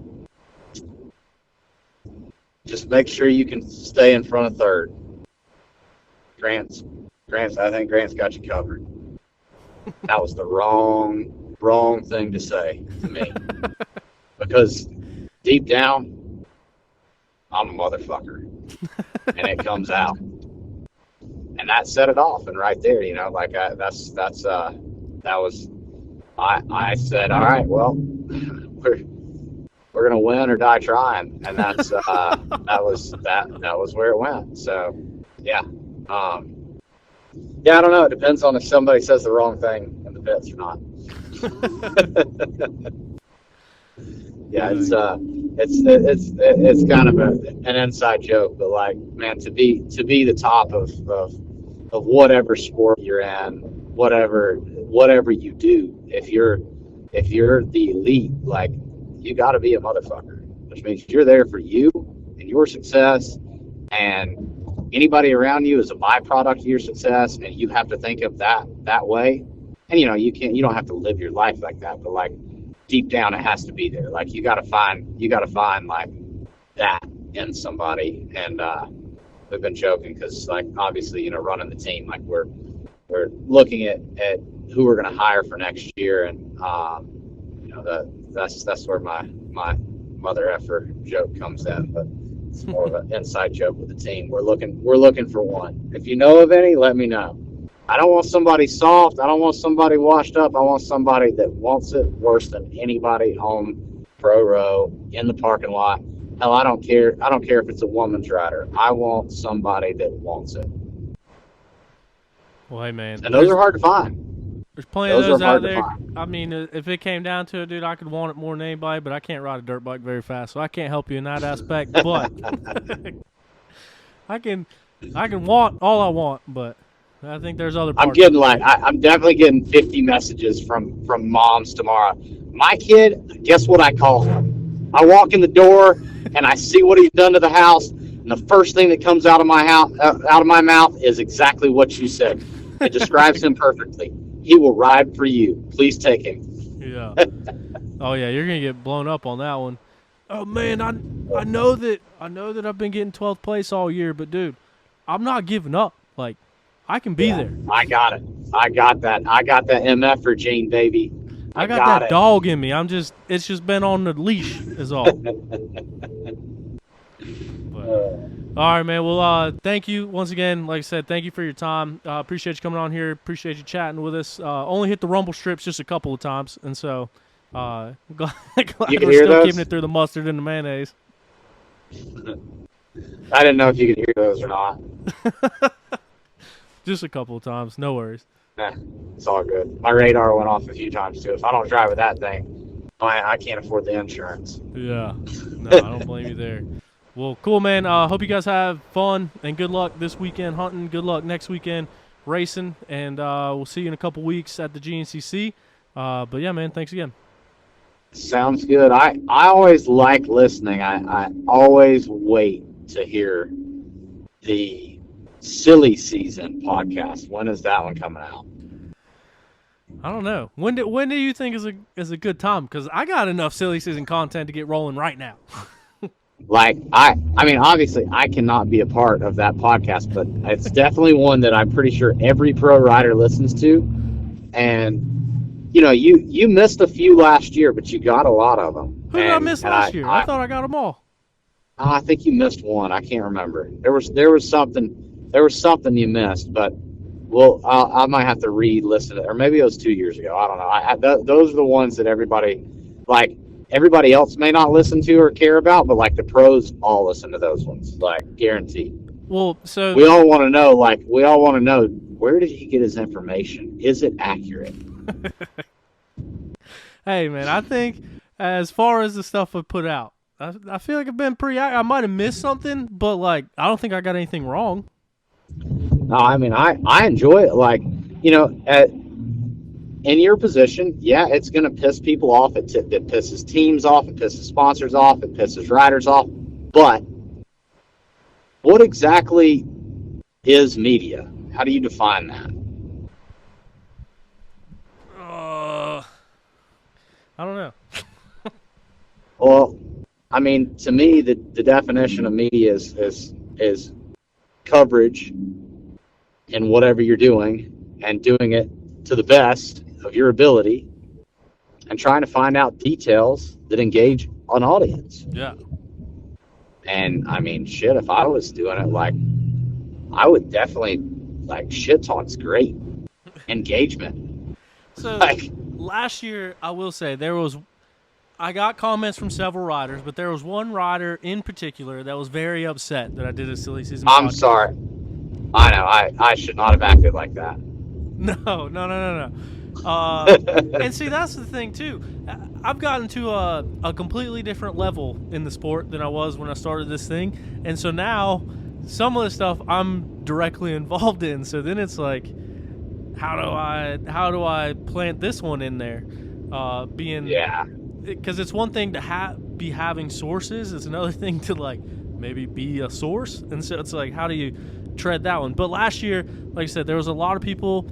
just make sure you can stay in front of third. I think Grant's got you covered. That was the wrong thing to say to me. Because deep down, I'm a motherfucker. And it comes out. And that set it off. And right there, you know, like I said, all right, well, we're gonna win or die trying, and that's that was where it went. So yeah, I don't know. It depends on if somebody says the wrong thing in the pits or not. Yeah, it's kind of an inside joke, but like, man, to be the top of whatever sport you're in, whatever you do, if you're the elite, like, you got to be a motherfucker, which means you're there for you and your success, and anybody around you is a byproduct of your success, and you have to think of that way. And you know, you don't have to live your life like that, but like, deep down, it has to be there. Like, you got to find like that in somebody. And we've been joking because, like, obviously, you know, running the team, like, we're looking at who we're going to hire for next year, and you know, that's where my mother effer joke comes in. But it's more of an inside joke with the team. We're looking for one. If you know of any, let me know. I don't want somebody soft. I don't want somebody washed up. I want somebody that wants it worse than anybody on pro row in the parking lot. Hell, I don't care. I don't care if it's a woman's rider. I want somebody that wants it. Well, hey, man. And those are hard to find. There's plenty of those out there. I mean, if it came down to it, dude, I could want it more than anybody, but I can't ride a dirt bike very fast, so I can't help you in that aspect. But I can want all I want, but I think there's other parts. I'm definitely getting 50 messages from moms tomorrow. My kid, guess what I call him? I walk in the door and I see what he's done to the house, and the first thing that comes out of my mouth is exactly what you said. It describes him perfectly. He will ride for you. Please take him. Yeah. Oh yeah, you're gonna get blown up on that one. Oh man, I know that I've been getting 12th place all year, but dude, I'm not giving up. Like, I can be there. I got it. I got that MF gene, baby. I got that dog in me. It's just been on the leash is all. But All right, man. Well, thank you once again. Like I said, thank you for your time. Appreciate you coming on here. Appreciate you chatting with us. Only hit the rumble strips just a couple of times, and so glad You can we're hear still those? keeping it through the mustard and the mayonnaise. I didn't know if you could hear those or not. Just a couple of times. No worries. Nah, it's all good. My radar went off a few times too. If I don't drive with that thing, I can't afford the insurance. Yeah. No, I don't blame you there. Well, cool, man. Hope you guys have fun and good luck this weekend hunting. Good luck next weekend racing, and we'll see you in a couple weeks at the GNCC. But yeah, man, thanks again. Sounds good. I always like listening. I always wait to hear the silly season podcast. When is that one coming out? I don't know. When do you think is a good time? Because I got enough silly season content to get rolling right now. Like I mean, obviously I cannot be a part of that podcast, but it's definitely one that I'm pretty sure every pro rider listens to. And you know, you missed a few last year, but you got a lot of them. Who did I miss last year? I thought I got them all. I think you missed one. I can't remember. There was something you missed, but I might have to re-listen to it, or maybe it was 2 years ago. I don't know. Those are the ones that everybody else may not listen to or care about, but like the pros all listen to those ones, like guaranteed. Well, so we all want to know, where did he get his information? Is it accurate? Hey, man, I think as far as the stuff I put out, I feel like I've been pretty. I might have missed something, but like I don't think I got anything wrong. No, I mean I enjoy it. Like, you know, in your position, yeah, it's going to piss people off. It pisses teams off. It pisses sponsors off. It pisses riders off. But what exactly is media? How do you define that? I don't know. Well, I mean, to me, the definition of media is coverage in whatever you're doing, and doing it to the best of your ability, and trying to find out details that engage an audience. Yeah. And I mean, shit, if I was doing it, like, I would definitely, like, shit talk's great. Engagement. So Like, last year, I will say I got comments from several riders, but there was one rider in particular that was very upset that I did a silly season I'm podcast. sorry. I know, I should not have acted like that. No. And see, that's the thing too. I've gotten to a completely different level in the sport than I was when I started this thing, and so now some of the stuff I'm directly involved in. So then it's like, how do I plant this one in there? Yeah. Because it's one thing to be having sources. It's another thing to like maybe be a source, and so it's like, how do you tread that one? But last year, like I said, there was a lot of people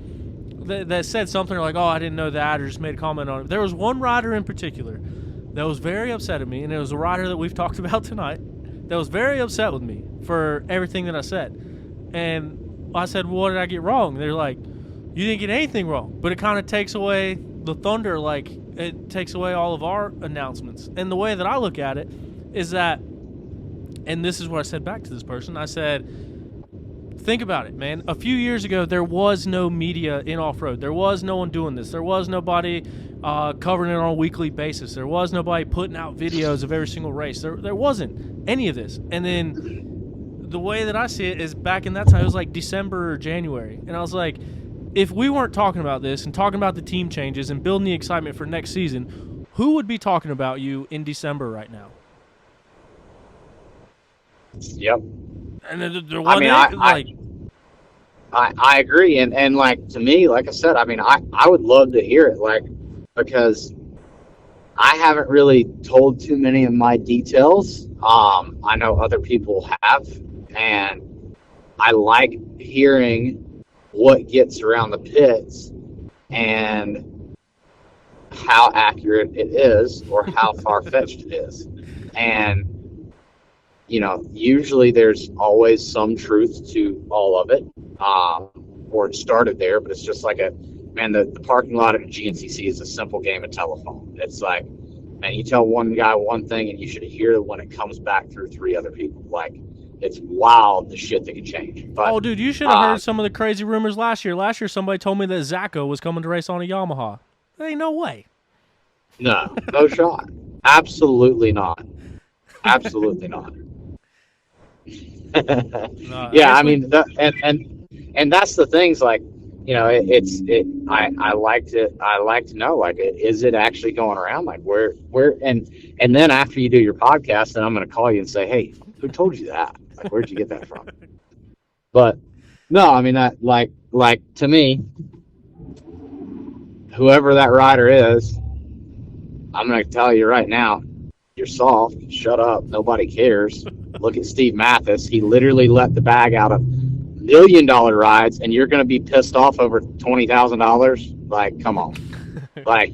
that said something like, oh, I didn't know that, or just made a comment on it. There was one rider in particular that was very upset at me, and it was a rider that we've talked about tonight that was very upset with me for everything that I said. And I said, well, what did I get wrong? They're like, you didn't get anything wrong, but it kind of takes away the thunder, like it takes away all of our announcements. And the way that I look at it is that, and this is what I said back to this person, I said, think about it, man. A few years ago, there was no media in off-road. There was no one doing this. There was nobody covering it on a weekly basis. There was nobody putting out videos of every single race. There wasn't any of this. And then the way that I see it is, back in that time, it was like December or January. And I was like, if we weren't talking about this and talking about the team changes and building the excitement for next season, who would be talking about you in December right now? Yep. And there I wasn't I agree, and like, to me, like I said, I mean, I would love to hear it, like, because I haven't really told too many of my details. I know other people have, and I like hearing what gets around the pits and how accurate it is, or how far-fetched it is. And, you know, usually there's always some truth to all of it, or it started there, but it's just like the parking lot at a GNCC is a simple game of telephone. It's like, man, you tell one guy one thing and you should hear when it comes back through three other people. Like, it's wild the shit that can change. But, oh, dude, you should have heard some of the crazy rumors last year. Last year, somebody told me that Zacho was coming to race on a Yamaha. There ain't no way. No shot. Absolutely not. Absolutely not. Yeah, I mean, and that's the things, like, you know, I like to know, like, is it actually going around? Like, where, and then after you do your podcast, then I'm going to call you and say, hey, who told you that? Like, where'd you get that from? But no, I mean, that, like to me, whoever that rider is, I'm going to tell you right now, you're soft. Shut up. Nobody cares. Look at Steve Mathis. He literally let the bag out of $1 million rides, and you're going to be pissed off over $20,000? Like, come on. Like,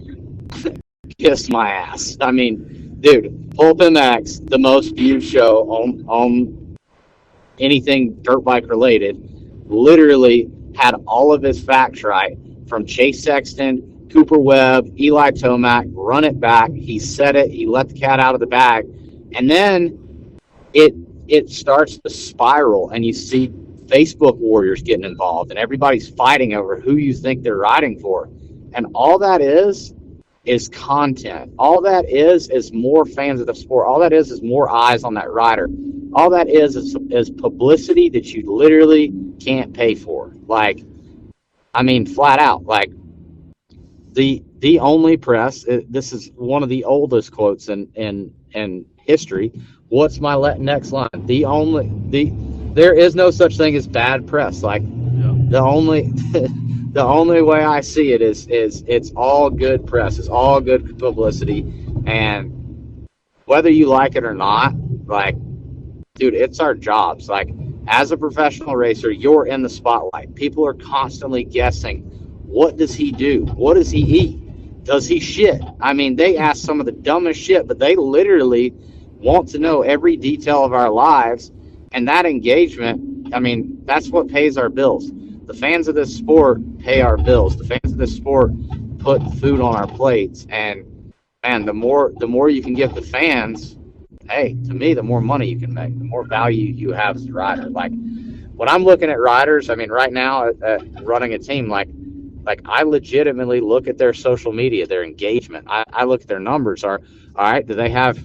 kiss my ass. I mean, dude, Pulp MX, the most viewed show on anything dirt bike related, literally had all of his facts right, from Chase Sexton, Cooper Webb, Eli Tomac, run it back. He said it. He let the cat out of the bag. And then it starts to spiral, and you see Facebook warriors getting involved, and everybody's fighting over who you think they're riding for. And all that is content. All that is more fans of the sport. All that is more eyes on that rider. All that is publicity that you literally can't pay for. Like, I mean, flat out, like, the only press, this is one of the oldest quotes in history. What's my next line? There is no such thing as bad press. Like, the only way I see it is it's all good press. It's all good publicity. And whether you like it or not, like, dude, it's our jobs. Like, as a professional racer, you're in the spotlight. People are constantly guessing, what does he do? What does he eat? Does he shit? I mean, they ask some of the dumbest shit, but they literally want to know every detail of our lives. And that engagement, I mean, that's what pays our bills. The fans of this sport pay our bills. The fans of this sport put food on our plates. And, man, the more you can give the fans, hey, to me, the more money you can make, the more value you have as a rider. Like, when I'm looking at riders, I mean, right now at running a team, like I legitimately look at their social media, their engagement. I look at their numbers. All right, do they have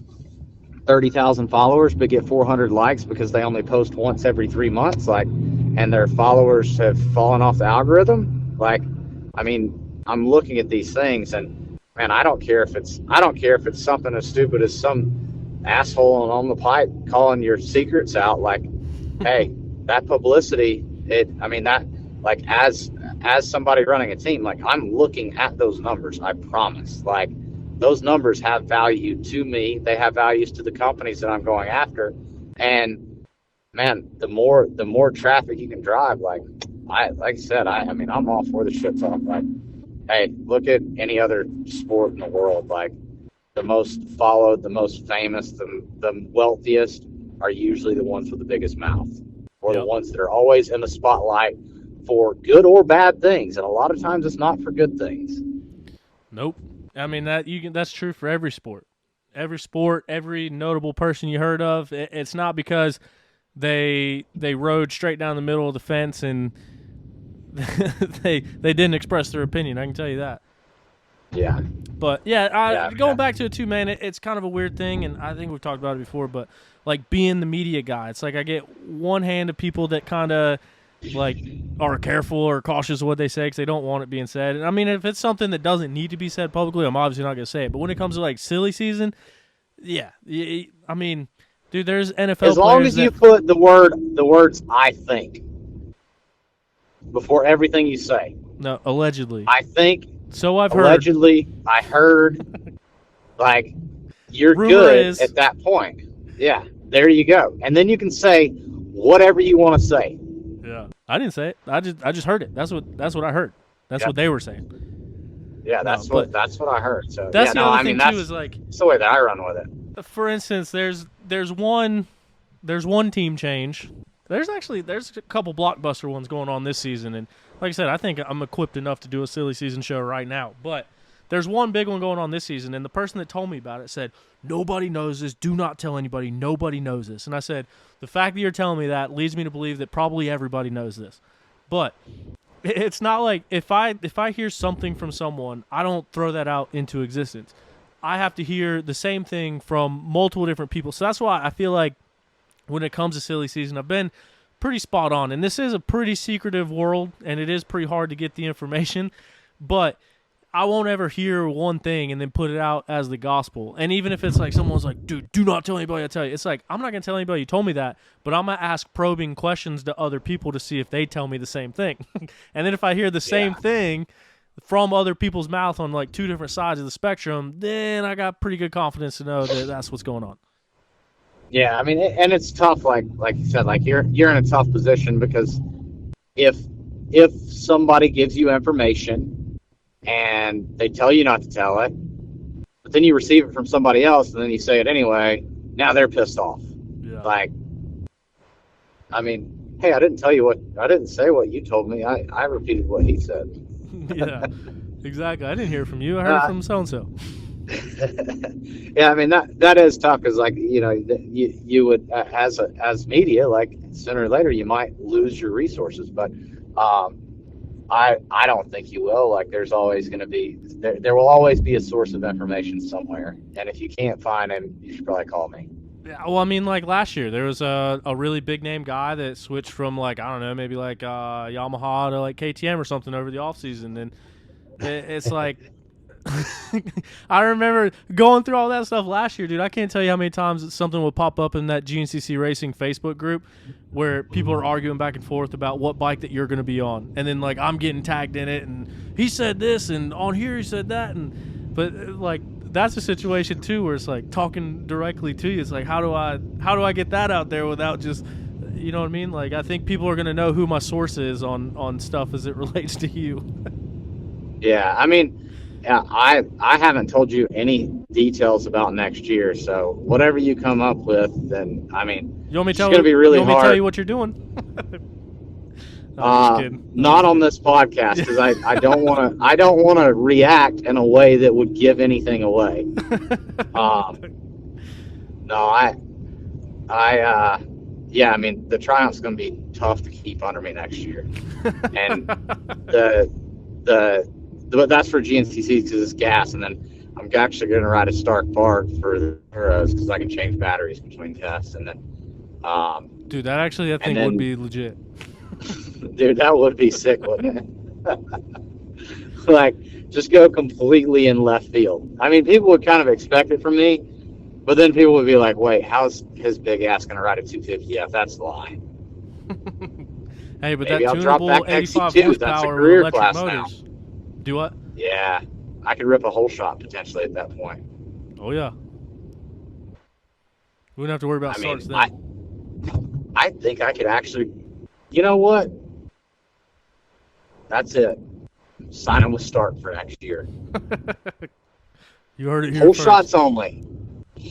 30,000 followers but get 400 likes because they only post once every 3 months? Like, and their followers have fallen off the algorithm? Like, I mean, I'm looking at these things, and, man, I don't care if it's something as stupid as some asshole on the pipe calling your secrets out. Like, hey, that publicity, like, as somebody running a team, like, I'm looking at those numbers. I promise. Like, those numbers have value to me. They have values to the companies that I'm going after. And, man, the more traffic you can drive, like I said, I mean, I'm all for the shit talk. Like, hey, look at any other sport in the world. Like, the most followed, the most famous, the wealthiest are usually the ones with the biggest mouth, or the ones that are always in the spotlight for good or bad things. And a lot of times it's not for good things. Nope. I mean, that's true for every sport. Every sport, every notable person you heard of, it's not because they rode straight down the middle of the fence and they didn't express their opinion. I can tell you that. Yeah. But, going back to it too, man, it's kind of a weird thing, and I think we've talked about it before, but, like, being the media guy, it's like I get one hand of people that kind of, like, are careful or cautious of what they say because they don't want it being said. And I mean, if it's something that doesn't need to be said publicly, I'm obviously not going to say it. But when it comes to, like, silly season, yeah, I mean, dude, there's NFL players. As long as you put the words "I think" before everything you say. No, allegedly. I think. So I've heard. Allegedly, I heard. Like, you're good at that point. Yeah, there you go. And then you can say whatever you want to say. Yeah, I didn't say it. I just heard it. That's what I heard. That's what they were saying. Yeah, that's what I heard. So that's the other thing too. Is like, it's the way that I run with it. For instance, there's one team change. There's a couple blockbuster ones going on this season, and like I said, I think I'm equipped enough to do a silly season show right now. But there's one big one going on this season, and the person that told me about it said, nobody knows this. Do not tell anybody. Nobody knows this. And I said, the fact that you're telling me that leads me to believe that probably everybody knows this. But it's not like if I hear something from someone, I don't throw that out into existence. I have to hear the same thing from multiple different people. So that's why I feel like when it comes to silly season, I've been pretty spot on. And this is a pretty secretive world, and it is pretty hard to get the information. But I won't ever hear one thing and then put it out as the gospel. And even if it's like someone's like, dude, do not tell anybody I tell you. It's like, I'm not going to tell anybody you told me that, but I'm going to ask probing questions to other people to see if they tell me the same thing. And then if I hear the same thing from other people's mouth on like two different sides of the spectrum, then I got pretty good confidence to know that that's what's going on. Yeah, I mean, and it's tough, like you said, like you're in a tough position because if somebody gives you information and they tell you not to tell it, but then you receive it from somebody else and then you say it anyway, now they're pissed off. Yeah. Like, I mean, hey, I didn't say what you told me. I repeated what he said. Yeah, exactly. I didn't hear from you. I heard from so-and-so. Yeah, I mean, that is tough because, like, you know, you would, as media, like, sooner or later you might lose your resources, but I don't think you will. Like, there's always going to be there will always be a source of information somewhere, and if you can't find him, you should probably call me. Yeah, well, I mean, like last year there was a really big name guy that switched from, like, I don't know, maybe like Yamaha to like KTM or something over the off season, and it's like I remember going through all that stuff last year, dude. I can't tell you how many times something would pop up in that GNCC Racing Facebook group where people are arguing back and forth about what bike that you're going to be on. And then, like, I'm getting tagged in it, and he said this, and on here he said that. But, like, that's a situation, too, where it's, like, talking directly to you. It's like, how do I get that out there without just, you know what I mean? Like, I think people are going to know who my source is on stuff as it relates to you. Yeah, I mean, yeah, I haven't told you any details about next year, so whatever you come up with, then I mean, you want me to it's going to be really hard. You want me to tell you what you're doing? No, I'm just kidding. Not on this podcast because I don't want to react in a way that would give anything away. No, yeah, I mean, the Triumph's going to be tough to keep under me next year, and but that's for GNCC because it's gas, and then I'm actually going to ride a Stark Park for the Heroes because I can change batteries between tests, and then. Dude, that thing would be legit. Dude, that would be sick, wouldn't it? Like, just go completely in left field. I mean, people would kind of expect it from me, but then people would be like, "Wait, how's his big ass going to ride a 250F? That's the lie." Hey, but maybe that I'll drop back 85 XC2. horsepower That's a career electric class motors. now. Do what? Yeah, I could rip a whole shot potentially at that point. Oh yeah. We wouldn't have to worry about starts then. I think I could actually. You know what? That's it. Sign him with Stark for next year. You heard it here Whole first. shots only.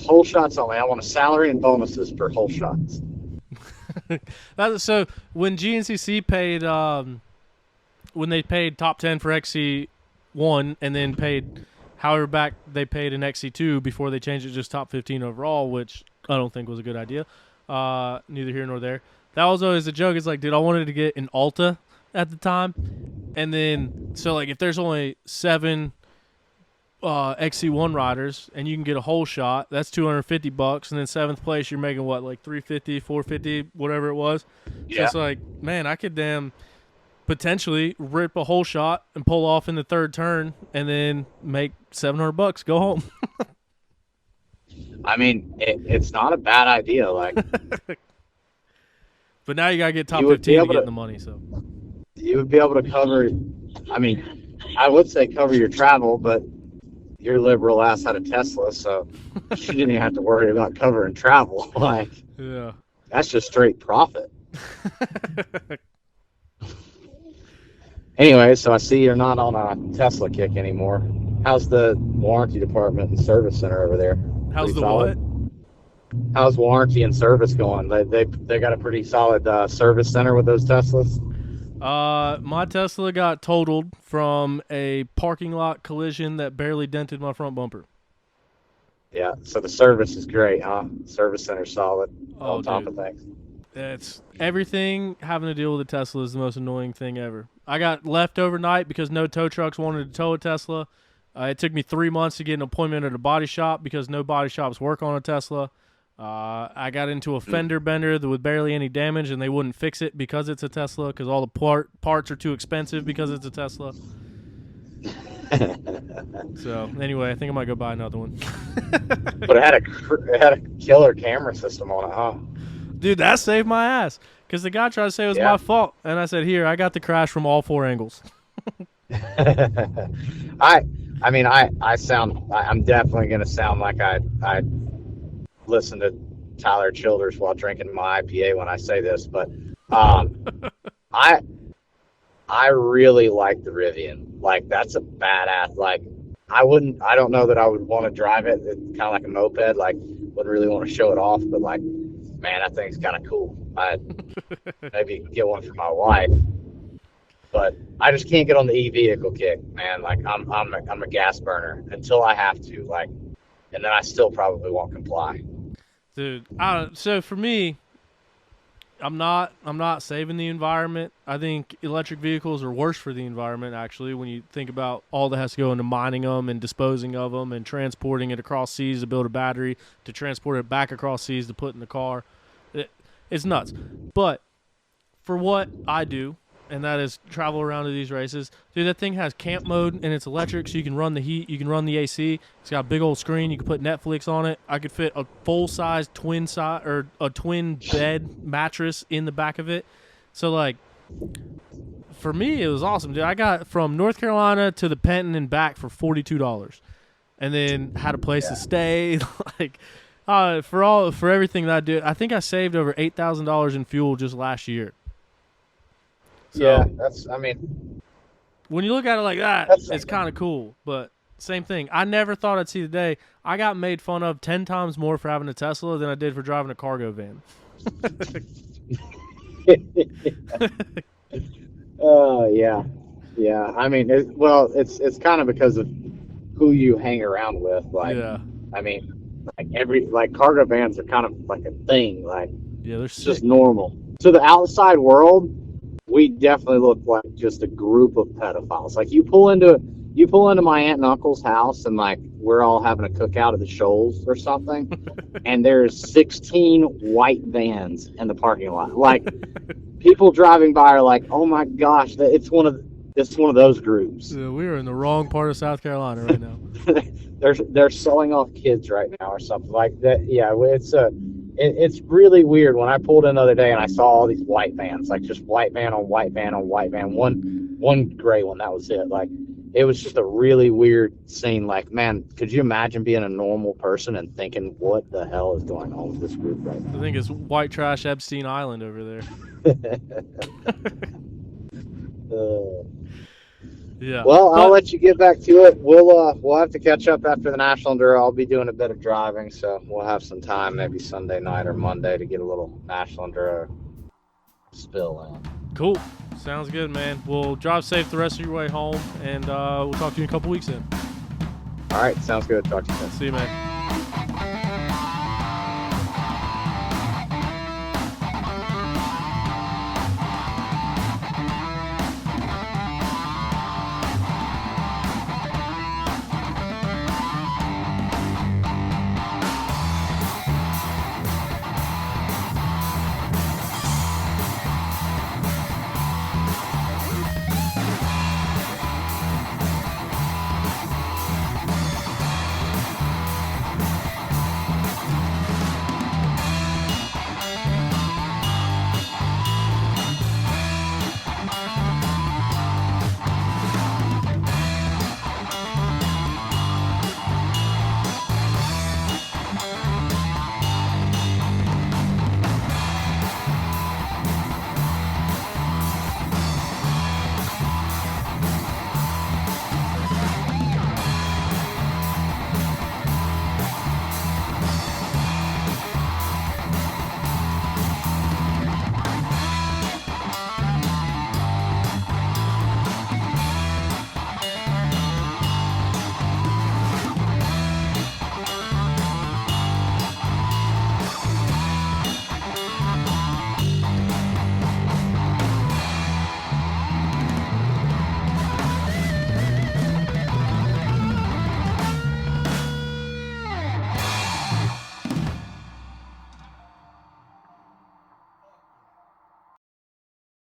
Whole shots only. I want a salary and bonuses for whole shots. So when GNCC paid, when they paid top 10 for XC1 and then paid however back they paid in XC2 before they changed it to just top 15 overall, which I don't think was a good idea. Neither here nor there. That was always a joke. It's like, dude, I wanted to get an Alta at the time. And then, so like if there's only 7 XC1 riders and you can get a whole shot, that's $250. And then 7th place, you're making what, like $350, $450, whatever it was. Yeah. So it's like, man, I could potentially rip a whole shot and pull off in the 3rd turn and then make $700, go home. I mean, it's not a bad idea. Like, but now you got to get top 15 to get the money. So you would be able to cover, I mean, I would say cover your travel, but your liberal ass had a Tesla, so you didn't even have to worry about covering travel. Like, yeah, that's just straight profit. Anyway, so I see you're not on a Tesla kick anymore. How's the warranty department and service center over there? How's the solid? What? How's warranty and service going? They got a pretty solid service center with those Teslas. My Tesla got totaled from a parking lot collision that barely dented my front bumper. Yeah, so the service is great, huh? Service center solid, Oh, on top dude. of things. It's everything having to deal with a Tesla is the most annoying thing ever. I got left overnight because no tow trucks wanted to tow a Tesla. It took me 3 months to get an appointment at a body shop because no body shops work on a Tesla. I got into a fender bender with barely any damage, and they wouldn't fix it because it's a Tesla because all the parts are too expensive because it's a Tesla. So anyway, I think I might go buy another one. But it had a killer camera system on it, huh? Dude, that saved my ass because the guy tried to say it was my fault, and I said, "Here, I got the crash from all 4 angles." I'm definitely gonna sound like I listen to Tyler Childers while drinking my IPA when I say this, but I really like the Rivian. Like, that's a badass. Like, I don't know that I would want to drive it. It's kind of like a moped. Like, wouldn't really want to show it off, but like, man, that thing's kind of cool. I maybe get one for my wife, but I just can't get on the e-vehicle kick, man. Like, I'm a gas burner until I have to. Like, and then I still probably won't comply. Dude, so for me, I'm not saving the environment. I think electric vehicles are worse for the environment, actually, when you think about all that has to go into mining them and disposing of them and transporting it across seas to build a battery, to transport it back across seas to put in the car. It's nuts. But for what I do, and that is travel around to these races, dude, that thing has camp mode, and it's electric, so you can run the heat, you can run the AC. It's got a big old screen. You can put Netflix on it. I could fit a full-size twin bed mattress in the back of it. So, like, for me, it was awesome, dude. I got from North Carolina to the Penton and back for $42, and then had a place to stay. Like, for everything that I did, I think I saved over $8,000 in fuel just last year. So, yeah, when you look at it like that, it's kind of cool. But same thing. I never thought I'd see the day. I got made fun of 10 times more for having a Tesla than I did for driving a cargo van. Yeah. I mean, it's kind of because of who you hang around with. Like, yeah. I mean, like cargo vans are kind of like a thing. Like, yeah, they're it's sick. just normal. To the outside world, we definitely look like just a group of pedophiles. Like, you pull into my aunt and uncle's house, and like we're all having a cookout at the Shoals or something, and there's 16 white vans in the parking lot. Like, people driving by are like, "Oh my gosh, it's one of those groups." Yeah, we are in the wrong part of South Carolina right now. they're selling off kids right now or something like that. Yeah, it's really weird. When I pulled in the other day and I saw all these white vans, like just white van on white van on white van, one gray one, that was it. Like, it was just a really weird scene. Like, man, could you imagine being a normal person and thinking, what the hell is going on with this group right now? I think it's white trash Epstein Island over there. Yeah. Well, I'll let you get back to it. We'll have to catch up after the National Enduro. I'll be doing a bit of driving, so we'll have some time, maybe Sunday night or Monday, to get a little National Enduro spill in. Cool. Sounds good, man. We'll drive safe the rest of your way home, and we'll talk to you in a couple weeks then. All right, sounds good. Talk to you then. See you, man.